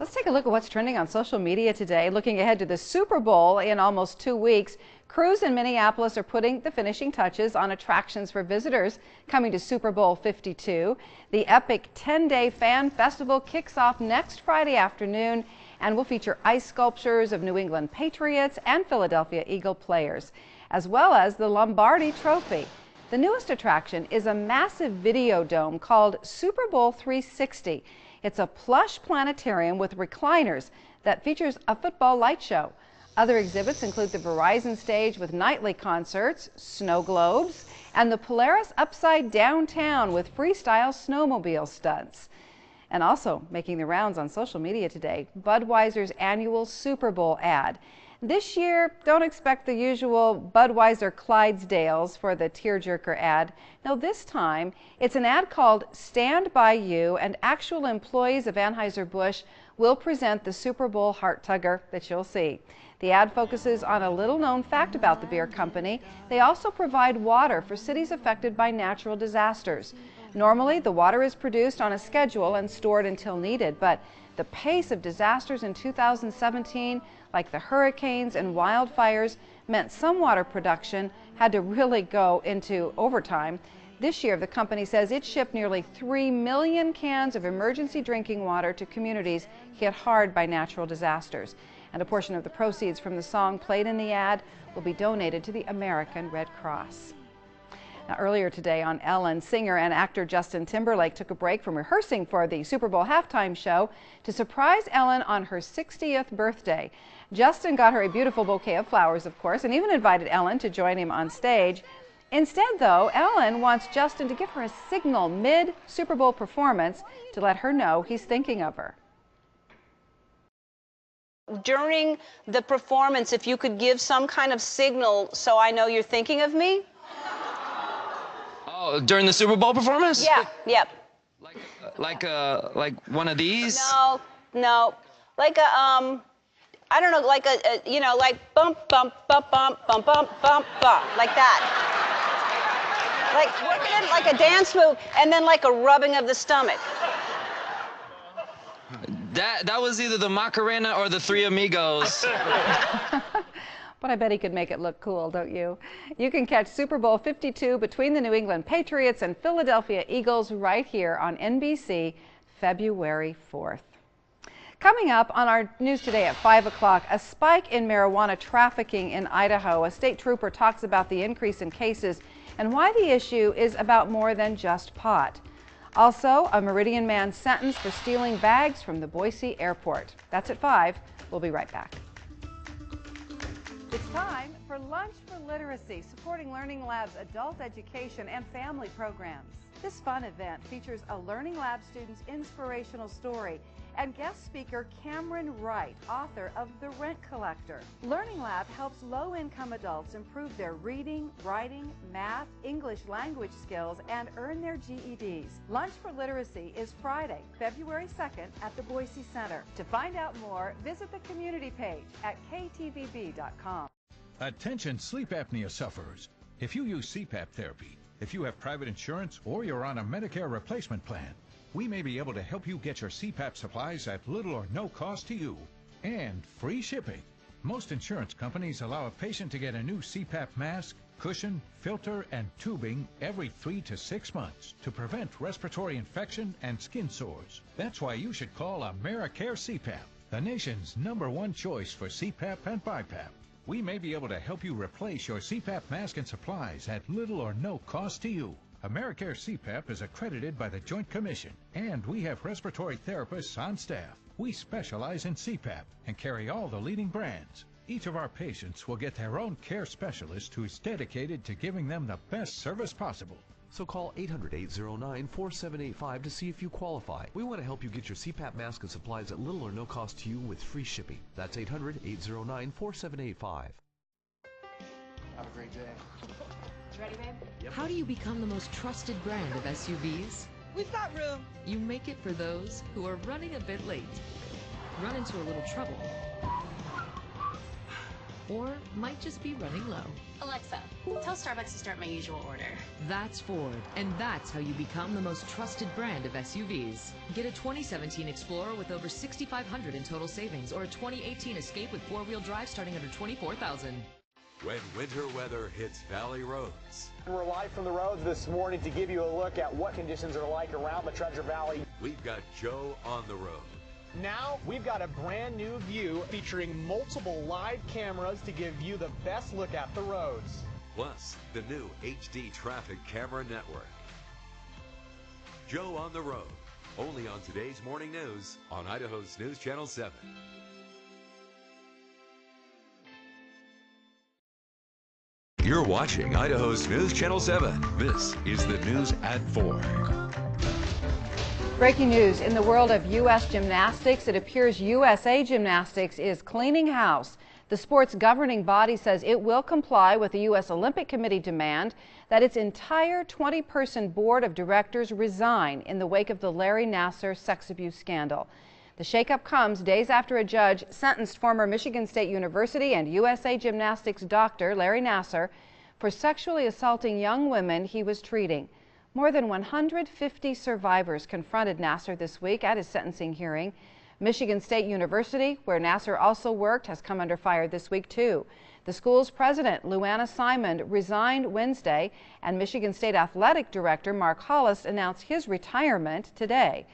S2: Let's take a look at what's trending on social media today. Looking ahead to the Super Bowl in almost 2 weeks, crews in Minneapolis are putting the finishing touches on attractions for visitors coming to Super Bowl 52. The epic 10-day fan festival kicks off next Friday afternoon and will feature ice sculptures of New England Patriots and Philadelphia Eagle players, as well as the Lombardi Trophy. The newest attraction is a massive video dome called Super Bowl 360. It's a plush planetarium with recliners that features a football light show. Other exhibits include the Verizon stage with nightly concerts, snow globes, and the Polaris Upside Downtown with freestyle snowmobile stunts. And also making the rounds on social media today, Budweiser's annual Super Bowl ad. This year, don't expect the usual Budweiser Clydesdales for the tearjerker ad. No, this time, it's an ad called Stand By You, and actual employees of Anheuser-Busch will present the Super Bowl heart tugger that you'll see. The ad focuses on a little-known fact about the beer company. They also provide water for cities affected by natural disasters. Normally, the water is produced on a schedule and stored until needed, but the pace of disasters in 2017, like the hurricanes and wildfires, meant some water production had to really go into overtime. This year, the company says it shipped nearly 3 million cans of emergency drinking water to communities hit hard by natural disasters. And a portion of the proceeds from the song played in the ad will be donated to the American Red Cross. Now, earlier today on Ellen, singer and actor Justin Timberlake took a break from rehearsing for the Super Bowl halftime show to surprise Ellen on her 60th birthday. Justin got her a beautiful bouquet of flowers, of course, and even invited Ellen to join him on stage. Instead, though, Ellen wants Justin to give her a signal mid-Super Bowl performance to let her know he's thinking of her.
S12: During the performance, if you could give some kind of signal so I know you're thinking of me.
S13: Oh, during the Super Bowl performance?
S12: Yeah, yep.
S13: Like one of these?
S12: No. Like a, I don't know, like a you know, like bump, bump, bump, bump, bump, bump, bump, bump, like that. Like, work it in like a dance move, and then like a rubbing of the stomach.
S13: That was either the Macarena or the Three Amigos.
S2: But I bet he could make it look cool, don't you? You can catch Super Bowl 52 between the New England Patriots and Philadelphia Eagles right here on NBC, February 4th. Coming up on our news today at 5 o'clock, a spike in marijuana trafficking in Idaho. A state trooper talks about the increase in cases and why the issue is about more than just pot. Also, a Meridian man sentenced for stealing bags from the Boise airport. That's at 5. We'll be right back. It's time for Lunch for Literacy, supporting Learning Lab's adult education and family programs. This fun event features a Learning Lab student's inspirational story and guest speaker Cameron Wright, author of The Rent Collector. Learning Lab helps low-income adults improve their reading, writing, math, English language skills, and earn their GEDs. Lunch for Literacy is Friday, February 2nd at the Boise Center. To find out more, visit the community page at ktvb.com.
S15: Attention sleep apnea sufferers. If you use CPAP therapy, if you have private insurance, or you're on a Medicare replacement plan, we may be able to help you get your CPAP supplies at little or no cost to you, and free shipping. Most insurance companies allow a patient to get a new CPAP mask, cushion, filter, and tubing every 3 to 6 months to prevent respiratory infection and skin sores. That's why you should call AmeriCare CPAP, the nation's #1 choice for CPAP and BiPAP. We may be able to help you replace your CPAP mask and supplies at little or no cost to you. AmeriCare CPAP is accredited by the Joint Commission, and we have respiratory therapists on staff. We specialize in CPAP and carry all the leading brands. Each of our patients will get their own care specialist who's dedicated to giving them the best service possible.
S4: So call 800-809-4785 to see if you qualify. We want to help you get your CPAP mask and supplies at little or no cost to you with free shipping. That's 800-809-4785.
S24: Have a great day.
S21: Ready, babe?
S4: Yep.
S22: How do you become the most trusted brand of SUVs?
S11: We've got room.
S22: You make it for those who are running a bit late, run into a little trouble, or might just be running low.
S14: Alexa, tell Starbucks to start my usual order.
S22: That's Ford, and that's how you become the most trusted brand of SUVs. Get a 2017 Explorer with over $6,500 in total savings, or a 2018 Escape with 4-wheel drive starting under $24,000.
S5: When winter weather hits Valley Roads.
S16: We're live from the roads this morning to give you a look at what conditions are like around the Treasure Valley.
S5: We've got Joe on the road.
S16: Now we've got a brand new view featuring multiple live cameras to give you the best look at the roads.
S5: Plus, the new HD traffic camera network. Joe on the road, only on today's morning news on Idaho's News Channel 7. You're watching Idaho's News Channel 7. This is the news at 4.
S2: Breaking news in the world of U.S. gymnastics. It appears USA Gymnastics is cleaning house. The sport's governing body says it will comply with the U.S. Olympic Committee demand that its entire 20-person board of directors resign in the wake of the Larry Nassar sex abuse scandal. The shakeup comes days after a judge sentenced former Michigan State University and USA Gymnastics doctor Larry Nassar for sexually assaulting young women he was treating. More than 150 survivors confronted Nassar this week at his sentencing hearing. Michigan State University, where Nassar also worked, has come under fire this week too. The school's president, Luana Simon, resigned Wednesday, and Michigan State Athletic Director Mark Hollis announced his retirement today.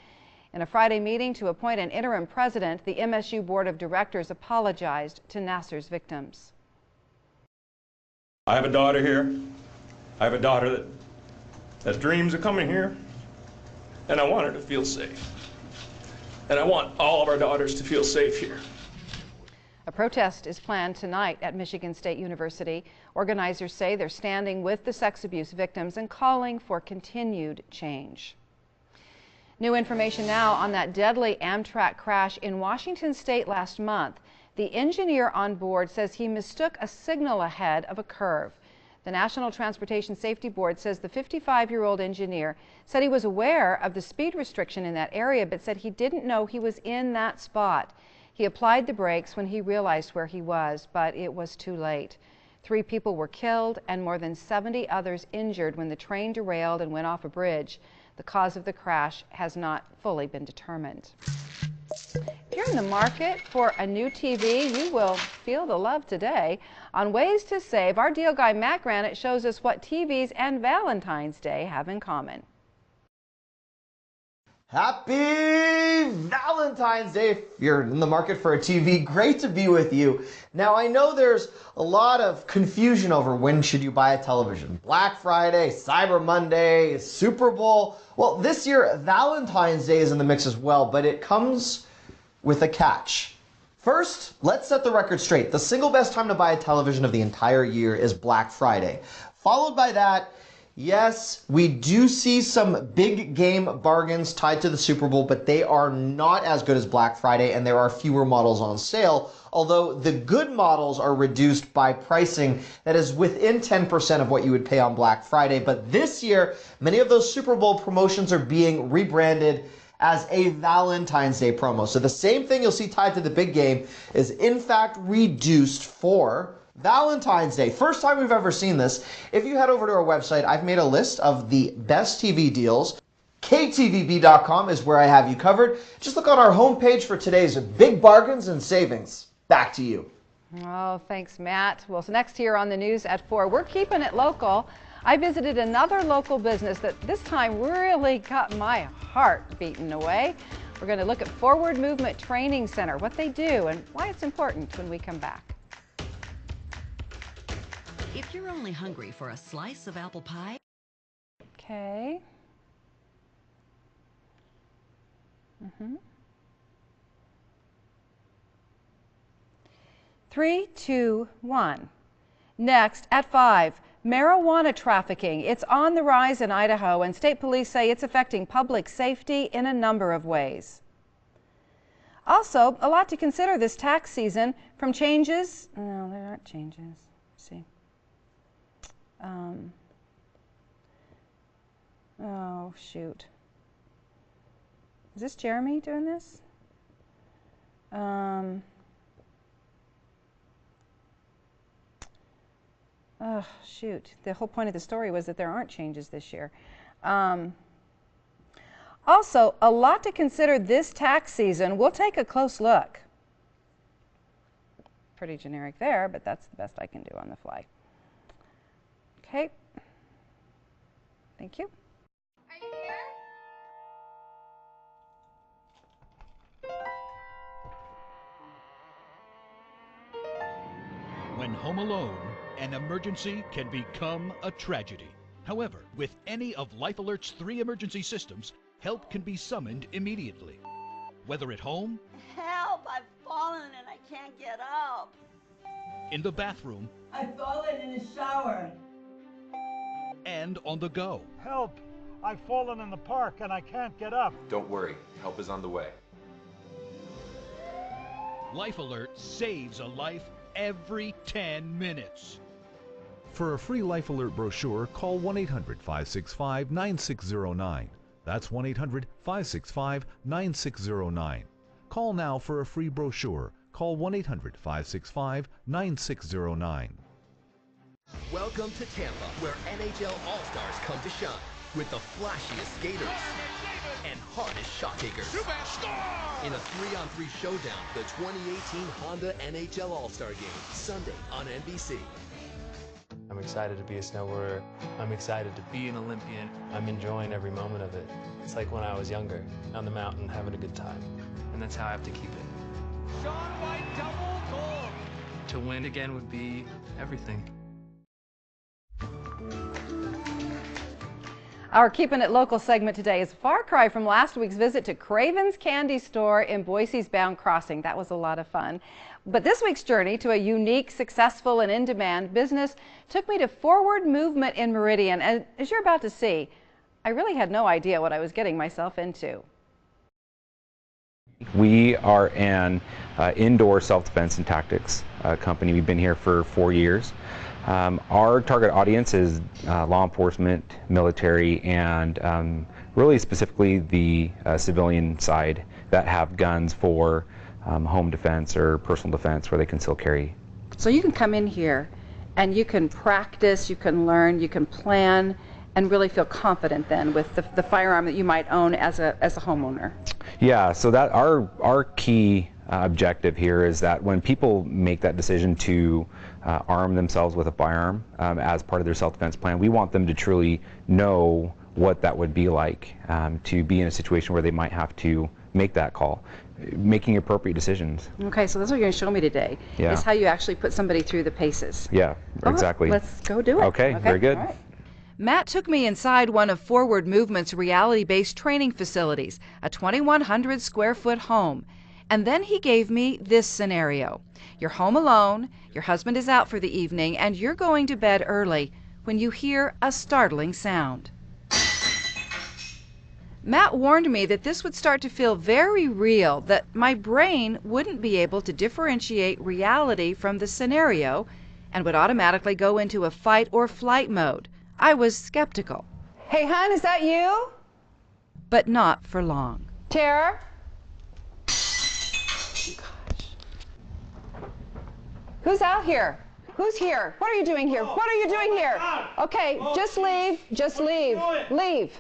S2: In a Friday meeting to appoint an interim president, the MSU Board of Directors apologized to Nassar's victims.
S17: I have a daughter here. I have a daughter that dreams of coming here, and I want her to feel safe. And I want all of our daughters to feel safe here.
S2: A protest is planned tonight at Michigan State University. Organizers say they're standing with the sex abuse victims and calling for continued change. New information now on that deadly Amtrak crash in Washington State last month. The engineer on board says he mistook a signal ahead of a curve. The National Transportation Safety Board says the 55-year-old engineer said he was aware of the speed restriction in that area, but said he didn't know he was in that spot. He applied the brakes when he realized where he was, but it was too late. 3 people were killed and more than 70 others injured when the train derailed and went off a bridge. The cause of the crash has not fully been determined. If you're in the market for a new TV, you will feel the love today. On Ways to Save, our deal guy Matt Granite shows us what TVs and Valentine's Day have in common.
S19: Happy Valentine's Day. If you're in the market for a TV, great to be with you. Now, I know there's a lot of confusion over when should you buy a television. Black Friday, Cyber Monday, Super Bowl. Well, this year, Valentine's Day is in the mix as well, but it comes with a catch. First, let's set the record straight. The single best time to buy a television of the entire year is Black Friday. Followed by that, yes, we do see some big game bargains tied to the Super Bowl, but they are not as good as Black Friday, and there are fewer models on sale, although the good models are reduced by pricing that is within 10% of what you would pay on Black Friday. But this year, many of those Super Bowl promotions are being rebranded as a Valentine's Day promo. So the same thing you'll see tied to the big game is in fact reduced for Valentine's Day. First time we've ever seen this. If you head over to our website, I've made a list of the best TV deals. KTVB.com is where I have you covered. Just look on our homepage for today's big bargains and savings. Back to you.
S2: Oh, thanks, Matt. Well, so next here on the news at 4, we're keeping it local. I visited another local business that this time really got my heart beaten away. We're going to look at Forward Movement Training Center, what they do and why it's important when we come back.
S3: If you're only hungry for a slice of apple pie.
S2: Okay. 3, 2, 1. Next, at 5, marijuana trafficking. It's on the rise in Idaho, and state police say it's affecting public safety in a number of ways. Also, a lot to consider this tax season, from changes. No, there aren't changes. Let's see. Oh, shoot. Is this Jeremy doing this? Oh, shoot. The whole point of the story was that there aren't changes this year. Also, a lot to consider this tax season. We'll take a close look. Pretty generic there, but that's the best I can do on the fly. Okay. Thank you.
S11: Are you here?
S20: When home alone, an emergency can become a tragedy. However, with any of Life Alert's 3 emergency systems, help can be summoned immediately. Whether at home,
S11: Help! I've fallen and I can't get up.
S20: in the bathroom,
S11: I've fallen in the shower.
S20: and on the go.
S23: Help! I've fallen in the park and I can't get up.
S5: Don't worry, help is on the way.
S20: Life Alert saves a life every 10 minutes.
S4: For a free Life Alert brochure, call 1-800-565-9609. That's 1-800-565-9609. Call now for a free brochure. Call 1-800-565-9609.
S25: Welcome to Tampa, where NHL All-Stars come to shine with the flashiest skaters and hardest shot takers. In a 3-on-3 showdown, the 2018 Honda NHL All-Star Game, Sunday on NBC.
S26: I'm excited to be a snowboarder. I'm excited to be an Olympian. I'm enjoying every moment of it. It's like when I was younger, on the mountain, having a good time. And that's how I have to keep it.
S11: Shaun White double goal.
S26: To win again would be everything.
S2: Our Keeping It Local segment today is a far cry from last week's visit to Craven's Candy Store in Boise's Bound Crossing. That was a lot of fun. But this week's journey to a unique, successful, and in-demand business took me to Forward Movement in Meridian. And as you're about to see, I really had no idea what I was getting myself into.
S27: We are an indoor self-defense and tactics company. We've been here for 4 years. Our target audience is law enforcement, military, and really specifically the civilian side that have guns for home defense or personal defense where they can still carry.
S2: So you can come in here and you can practice, you can learn, you can plan, and really feel confident then with the firearm that you might own as a homeowner.
S27: Yeah, so that our key objective here is that when people make that decision to arm themselves with a firearm as part of their self-defense plan, we want them to truly know what that would be like to be in a situation where they might have to make that call, making appropriate decisions.
S2: Okay, so that's what you're going to show me today,
S27: Yeah.
S2: is how you actually put somebody through the paces.
S27: Yeah, exactly.
S2: Let's go do it.
S27: Okay, very good.
S2: All right. Matt took me inside one of Forward Movement's reality-based training facilities, a 2,100 square foot home. And then he gave me this scenario. You're home alone, your husband is out for the evening, and you're going to bed early when you hear a startling sound. Matt warned me that this would start to feel very real, that my brain wouldn't be able to differentiate reality from the scenario and would automatically go into a fight or flight mode. I was skeptical. Hey, hon, is that you? But not for long. Tara? Who's out here? Who's here? What are you doing here? What are you doing here? Okay, just leave. Just leave. Leave.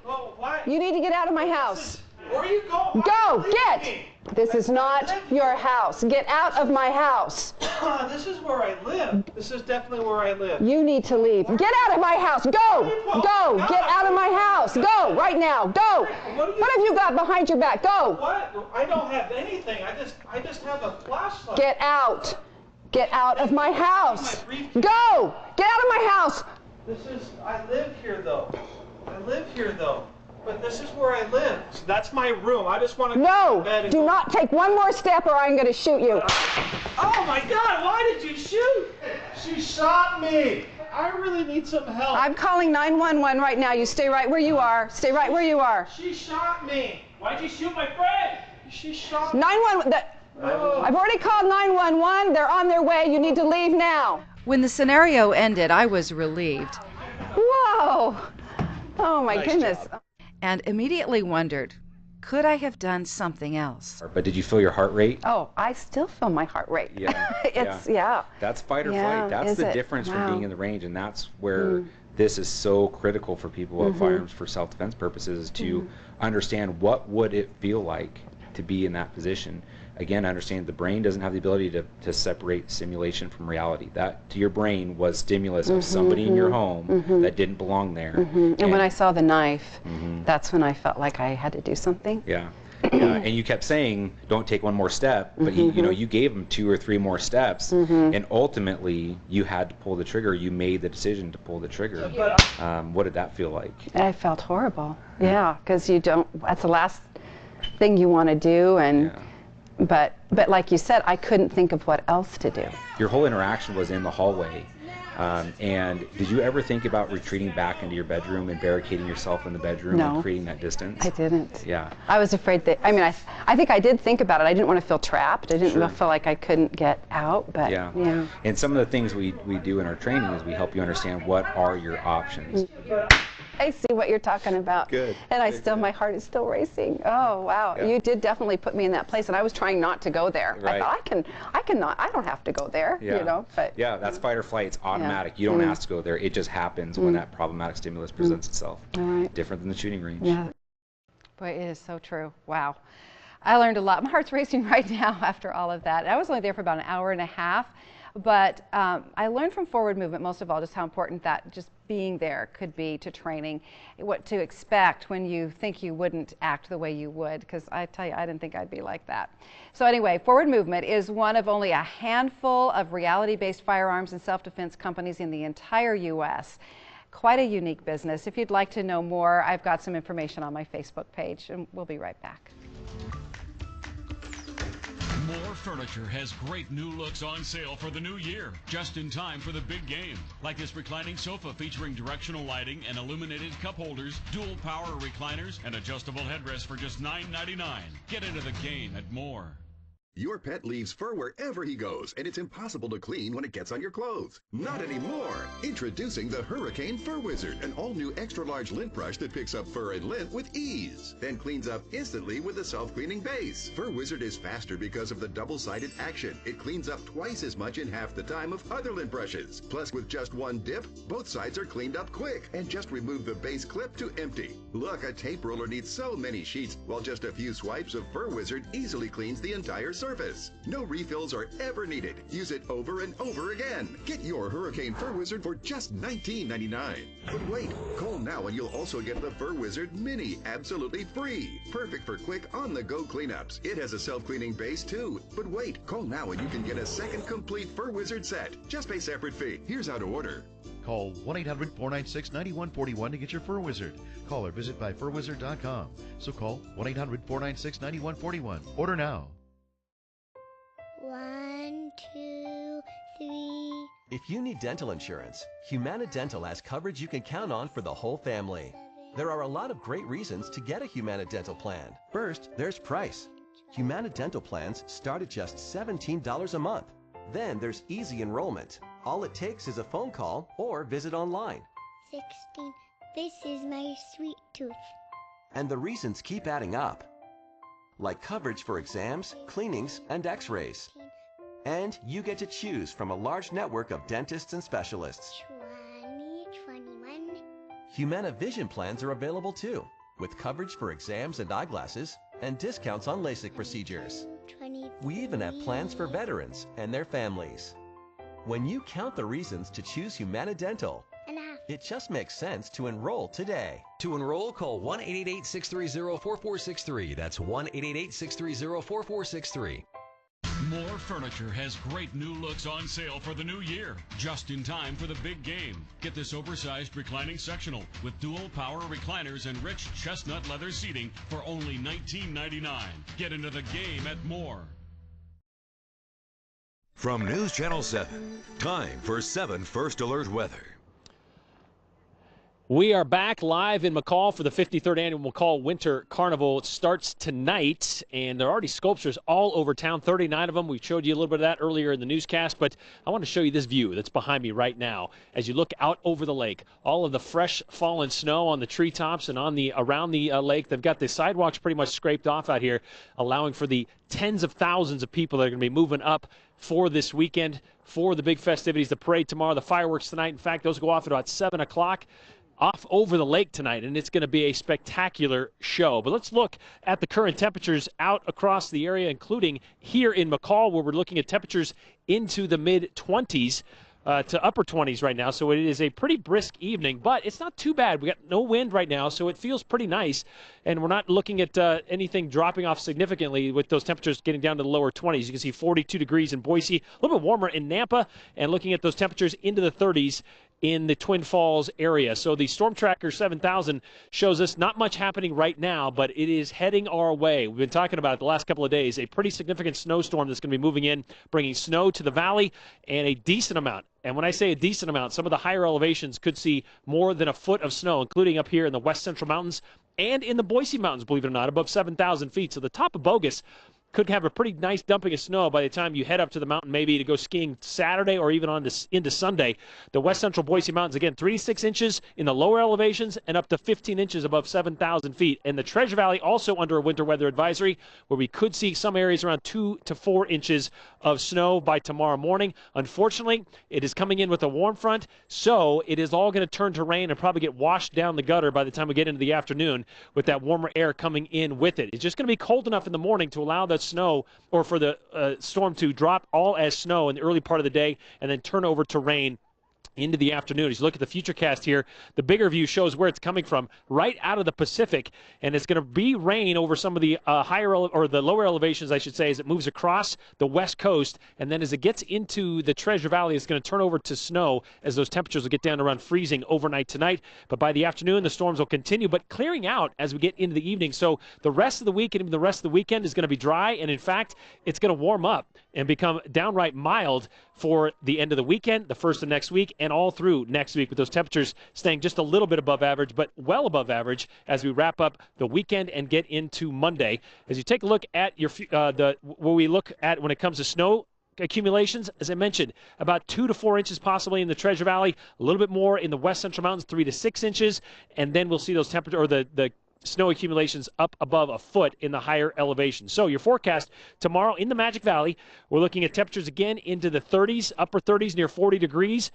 S2: You need to get out of my house.
S16: Where are you going?
S1: Go, get! This is not your house. Get out of my house.
S16: This is where I live. This is definitely where I live.
S1: You need to leave. Get out of my house. Go! Go! Get out of my house. Go! Right now. Go! What have you got behind your back? Go!
S16: What? I don't have anything. I just have a flashlight.
S1: Get out. Get out of my house. Go! Get out of my house.
S16: I live here though. But this is where I live. So that's my room. I just want to go to bed.
S1: No! Do not take one more step or I'm going to shoot you.
S16: Oh my God! Why did you shoot? She shot me. I really need some help.
S1: I'm calling 911 right now. You stay right where you are. Stay right where you are.
S16: She shot me. Why'd you shoot my friend? She shot me.
S1: 911. I've already called 911. They're on their way. You need to leave now.
S2: When the scenario ended, I was relieved.
S1: Whoa! Oh my goodness.
S27: Job.
S2: And immediately wondered, could I have done something else?
S27: But did you feel your heart rate?
S1: Oh, I still feel my heart rate.
S27: Yeah.
S1: Yeah.
S27: That's fight or
S1: Yeah,
S27: flight. That's
S1: is
S27: the
S1: it?
S27: difference
S1: Wow.
S27: from being in the range, and that's where this is so critical for people who have firearms for self-defense purposes, is to understand what would it feel like to be in that position. Again, understand the brain doesn't have the ability to separate simulation from reality. That, to your brain, was stimulus of somebody in your home that didn't belong there.
S1: And when I saw the knife, that's when I felt like I had to do something.
S27: Yeah. And you kept saying, don't take one more step, but you gave them 2 or 3 more steps, and ultimately you had to pull the trigger. You made the decision to pull the trigger. What did that feel like?
S1: I felt horrible. Yeah, because that's the last thing you want to do, and but like you said, I couldn't think of what else to do.
S27: Your whole interaction was in the hallway. And did you ever think about retreating back into your bedroom and barricading yourself in the bedroom and creating that distance?
S1: I didn't.
S27: Yeah.
S1: I was afraid that, I think I did think about it. I didn't want to feel trapped. I didn't feel like I couldn't get out, but yeah.
S27: And some of the things we do in our training is we help you understand what are your options.
S1: I see what you're talking about.
S27: Good.
S1: And my heart is still racing. Oh, wow.
S27: Yeah.
S1: You did definitely put me in that place, and I was trying not to go there.
S27: Right.
S1: I thought, I don't have to go there, but.
S27: Yeah, that's fight or flight. It's automatic. You don't ask to go there. It just happens when that problematic stimulus presents itself.
S1: All right.
S27: Different than the shooting range.
S1: Yeah.
S2: Boy, it is so true. Wow. I learned a lot. My heart's racing right now after all of that. I was only there for about an hour and a half, but I learned from forward movement, most of all, just how important that just being there could be to training, what to expect when you think you wouldn't act the way you would, because I tell you, I didn't think I'd be like that. So anyway, Forward Movement is one of only a handful of reality-based firearms and self-defense companies in the entire U.S. Quite a unique business. If you'd like to know more, I've got some information on my Facebook page, and we'll be right back.
S6: More Furniture has great new looks on sale for the new year, just in time for the big game. Like this reclining sofa featuring directional lighting and illuminated cup holders, dual power recliners, and adjustable headrests for just $9.99. Get into the game at More.
S7: Your pet leaves fur wherever he goes, and it's impossible to clean when it gets on your clothes. Not anymore! Introducing the Hurricane Fur Wizard, an all-new extra-large lint brush that picks up fur and lint with ease, then cleans up instantly with a self-cleaning base. Fur Wizard is faster because of the double-sided action. It cleans up twice as much in half the time of other lint brushes. Plus, with just one dip, both sides are cleaned up quick, and just remove the base clip to empty. Look, a tape roller needs so many sheets, while just a few swipes of Fur Wizard easily cleans the entire surface. No refills are ever needed. Use it over and over again. Get your Hurricane Fur Wizard for just $19.99. But wait, call now and you'll also get the Fur Wizard Mini absolutely free. Perfect for quick on-the-go cleanups. It has a self-cleaning base too. But wait, call now and you can get a second complete Fur Wizard set. Just pay separate fee. Here's how to order.
S8: Call 1-800-496-9141 to get your Fur Wizard. Call or visit by furwizard.com. So call 1-800-496-9141. Order now.
S9: 1, 2, 3.
S10: If you need dental insurance, Humana Dental has coverage you can count on for the whole family. There are a lot of great reasons to get a Humana Dental plan. First, there's price. Humana Dental plans start at just $17 a month. Then there's easy enrollment. All it takes is a phone call or visit online.
S9: 16. This is my sweet tooth.
S10: And the reasons keep adding up. Like coverage for exams, cleanings, and x-rays. And you get to choose from a large network of dentists and specialists.
S9: 20, 21.
S10: Humana Vision plans are available too. with coverage for exams and eyeglasses and discounts on LASIK procedures. We even have plans for veterans and their families. When you count the reasons to choose Humana Dental, it just makes sense to enroll today.
S4: To enroll, call 1-888-630-4463. That's 1-888-630-4463.
S6: More Furniture has great new looks on sale for the new year, just in time for the big game. Get this oversized reclining sectional with dual power recliners and rich chestnut leather seating for only $19.99. Get into the game at More.
S5: From News Channel 7, time for 7 First Alert weather.
S12: We are back live in McCall for the 53rd Annual McCall Winter Carnival. It starts tonight, and there are already sculptures all over town, 39 of them. We showed you a little bit of that earlier in the newscast, but I want to show you this view that's behind me right now. As you look out over the lake, all of the fresh fallen snow on the treetops and on the around the lake. They've got the sidewalks pretty much scraped off out here, allowing for the tens of thousands of people that are going to be moving up for this weekend, for the big festivities, the parade tomorrow, the fireworks tonight. In fact, those go off at about 7 o'clock. Off over the lake tonight, and it's going to be a spectacular show. But let's look at the current temperatures out across the area, including here in McCall, where we're looking at temperatures into the mid-20s to upper 20s right now. So it is a pretty brisk evening, but it's not too bad. We got no wind right now, so it feels pretty nice, and we're not looking at anything dropping off significantly with those temperatures getting down to the lower 20s. You can see 42 degrees in Boise, a little bit warmer in Nampa, and looking at those temperatures into the 30s in the Twin Falls area. So the Storm Tracker 7000 shows us not much happening right now, but it is heading our way. We've been talking about it the last couple of days, a pretty significant snowstorm that's going to be moving in, bringing snow to the valley and a decent amount. And when I say a decent amount, some of the higher elevations could see more than a foot of snow, including up here in the West Central Mountains and in the Boise Mountains, believe it or not, above 7,000 feet. So the top of Bogus could have a pretty nice dumping of snow by the time you head up to the mountain, maybe to go skiing Saturday or even on into Sunday. The West Central Boise Mountains, again, 3 to 6 inches in the lower elevations and up to 15 inches above 7,000 feet. And the Treasure Valley also under a winter weather advisory, where we could see some areas around 2 to 4 inches of snow by tomorrow morning. Unfortunately, it is coming in with a warm front, so it is all going to turn to rain and probably get washed down the gutter by the time we get into the afternoon with that warmer air coming in with it. It's just going to be cold enough in the morning to allow the snow, or for the storm to drop all as snow in the early part of the day and then turn over to rain into the afternoon. As you look at the futurecast here, the bigger view shows where it's coming from, right out of the Pacific, and it's going to be rain over some of the the lower elevations, I should say, as it moves across the west coast, and then as it gets into the Treasure Valley, it's going to turn over to snow as those temperatures will get down to around freezing overnight tonight. But by the afternoon, the storms will continue, but clearing out as we get into the evening. So the rest of the week and even the rest of the weekend is going to be dry, and in fact, it's going to warm up and become downright mild for the end of the weekend, the first of next week, and all through next week, with those temperatures staying just a little bit above average, but well above average as we wrap up the weekend and get into Monday. As you take a look at your what we look at when it comes to snow accumulations, as I mentioned, about 2 to 4 inches possibly in the Treasure Valley, a little bit more in the West Central Mountains, 3 to 6 inches, and then we'll see those temperature, or the snow accumulations up above a foot in the higher elevations. So your forecast tomorrow in the Magic Valley, we're looking at temperatures again into the 30s, upper 30s, near 40 degrees.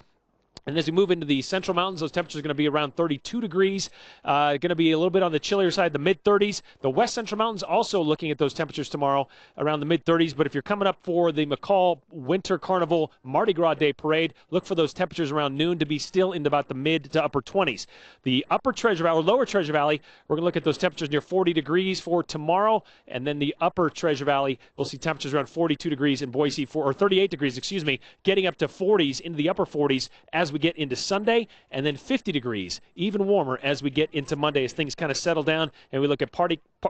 S12: And as we move into the Central Mountains, those temperatures are going to be around 32 degrees. Going to be a little bit on the chillier side, the mid-30s. The West Central Mountains also looking at those temperatures tomorrow around the mid-30s. But if you're coming up for the McCall Winter Carnival Mardi Gras Day Parade, look for those temperatures around noon to be still in about the mid to upper 20s. The upper Treasure Valley, or lower Treasure Valley, we're going to look at those temperatures near 40 degrees for tomorrow. And then the upper Treasure Valley, we'll see temperatures around 42 degrees in Boise, or 38 degrees, excuse me, getting up to 40s, into the upper 40s as we get into Sunday, and then 50 degrees, even warmer as we get into Monday as things kind of settle down and we look at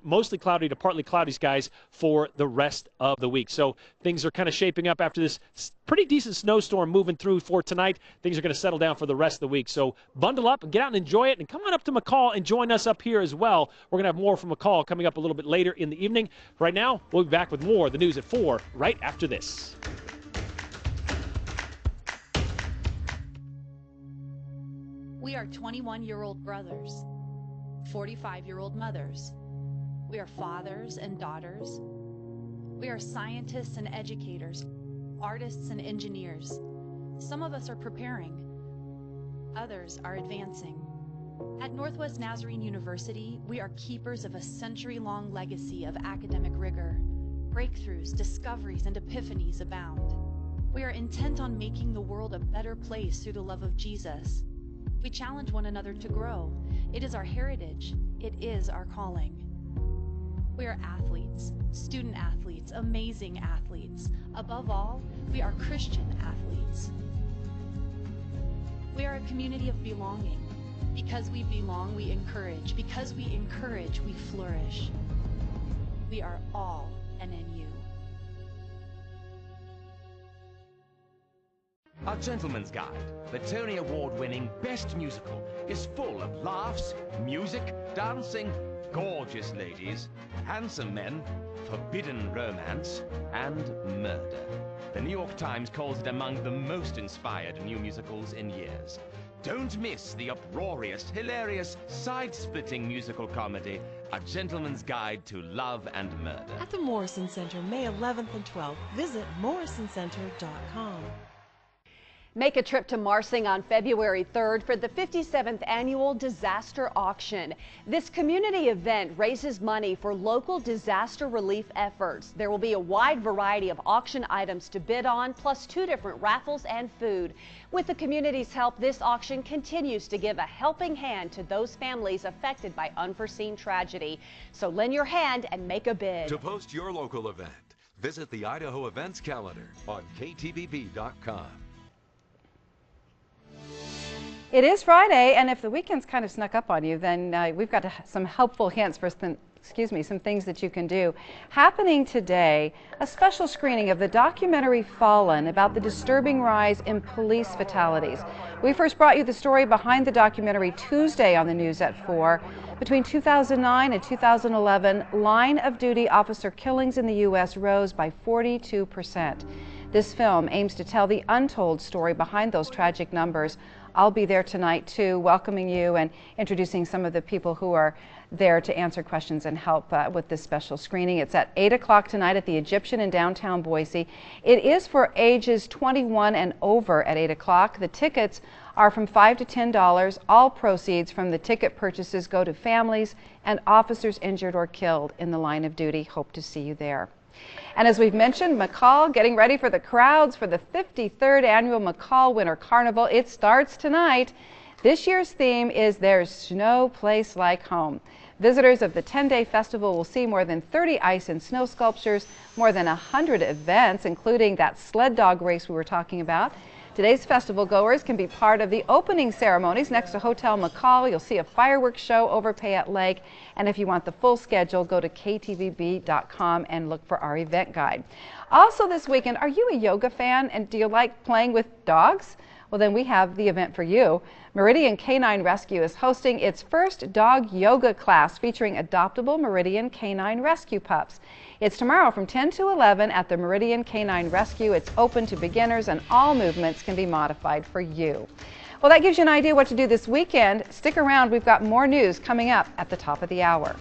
S12: mostly cloudy to partly cloudy skies for the rest of the week. So things are kind of shaping up after this pretty decent snowstorm moving through for tonight. Things are going to settle down for the rest of the week. So bundle up and get out and enjoy it, and come on up to McCall and join us up here as well. We're going to have more from McCall coming up a little bit later in the evening. Right now, we'll be back with more of the news at 4 right after this.
S13: We are 21-year-old brothers, 45-year-old mothers. We are fathers and daughters. We are scientists and educators, artists and engineers. Some of us are preparing. Others are advancing. At Northwest Nazarene University, we are keepers of a century-long legacy of academic rigor. Breakthroughs, discoveries, and epiphanies abound. We are intent on making the world a better place through the love of Jesus. We challenge one another to grow. It is our heritage. It is our calling. We are athletes, student athletes, amazing athletes. Above all, we are Christian athletes. We are a community of belonging. Because we belong, we encourage. Because we encourage, we flourish. We are all NNU.
S14: Our Gentleman's Guide, the Tony Award-winning Best Musical, is full of laughs, music, dancing, gorgeous ladies, handsome men, forbidden romance, and murder. The New York Times calls it among the most inspired new musicals in years. Don't miss the uproarious, hilarious, side-splitting musical comedy, A Gentleman's Guide to Love and Murder.
S15: At the Morrison Center, May 11th and 12th. Visit morrisoncenter.com.
S2: Make a trip to Marsing on February 3rd for the 57th Annual Disaster Auction. This community event raises money for local disaster relief efforts. There will be a wide variety of auction items to bid on, plus 2 different raffles and food. With the community's help, this auction continues to give a helping hand to those families affected by unforeseen tragedy. So lend your hand and make a bid.
S5: To post your local event, visit the Idaho Events Calendar on KTVB.com.
S2: It is Friday, and if the weekend's kind of snuck up on you, then we've got some helpful hints for some things that you can do. Happening today, a special screening of the documentary Fallen about the disturbing rise in police fatalities. We first brought you the story behind the documentary Tuesday on the news at 4. Between 2009 and 2011, line-of-duty officer killings in the U.S. rose by 42%. This film aims to tell the untold story behind those tragic numbers. I'll be there tonight too, welcoming you and introducing some of the people who are there to answer questions and help with this special screening. It's at 8 o'clock tonight at the Egyptian in downtown Boise. It is for ages 21 and over at 8 o'clock. The tickets are from $5 to $10. All proceeds from the ticket purchases go to families and officers injured or killed in the line of duty. Hope to see you there. And as we've mentioned, McCall getting ready for the crowds for the 53rd Annual McCall Winter Carnival. It starts tonight. This year's theme is There's No Place Like Home. Visitors of the 10-day festival will see more than 30 ice and snow sculptures, more than 100 events, including that sled dog race we were talking about. Today's festival goers can be part of the opening ceremonies next to Hotel McCall. You'll see a fireworks show over Payette Lake. And if you want the full schedule, go to ktvb.com and look for our event guide. Also this weekend, are you a yoga fan and do you like playing with dogs? Well, then we have the event for you. Meridian Canine Rescue is hosting its first dog yoga class featuring adoptable Meridian Canine Rescue pups. It's tomorrow from 10 to 11 at the Meridian Canine Rescue. It's open to beginners and all movements can be modified for you. Well, that gives you an idea what to do this weekend. Stick around. We've got more news coming up at the top of the hour.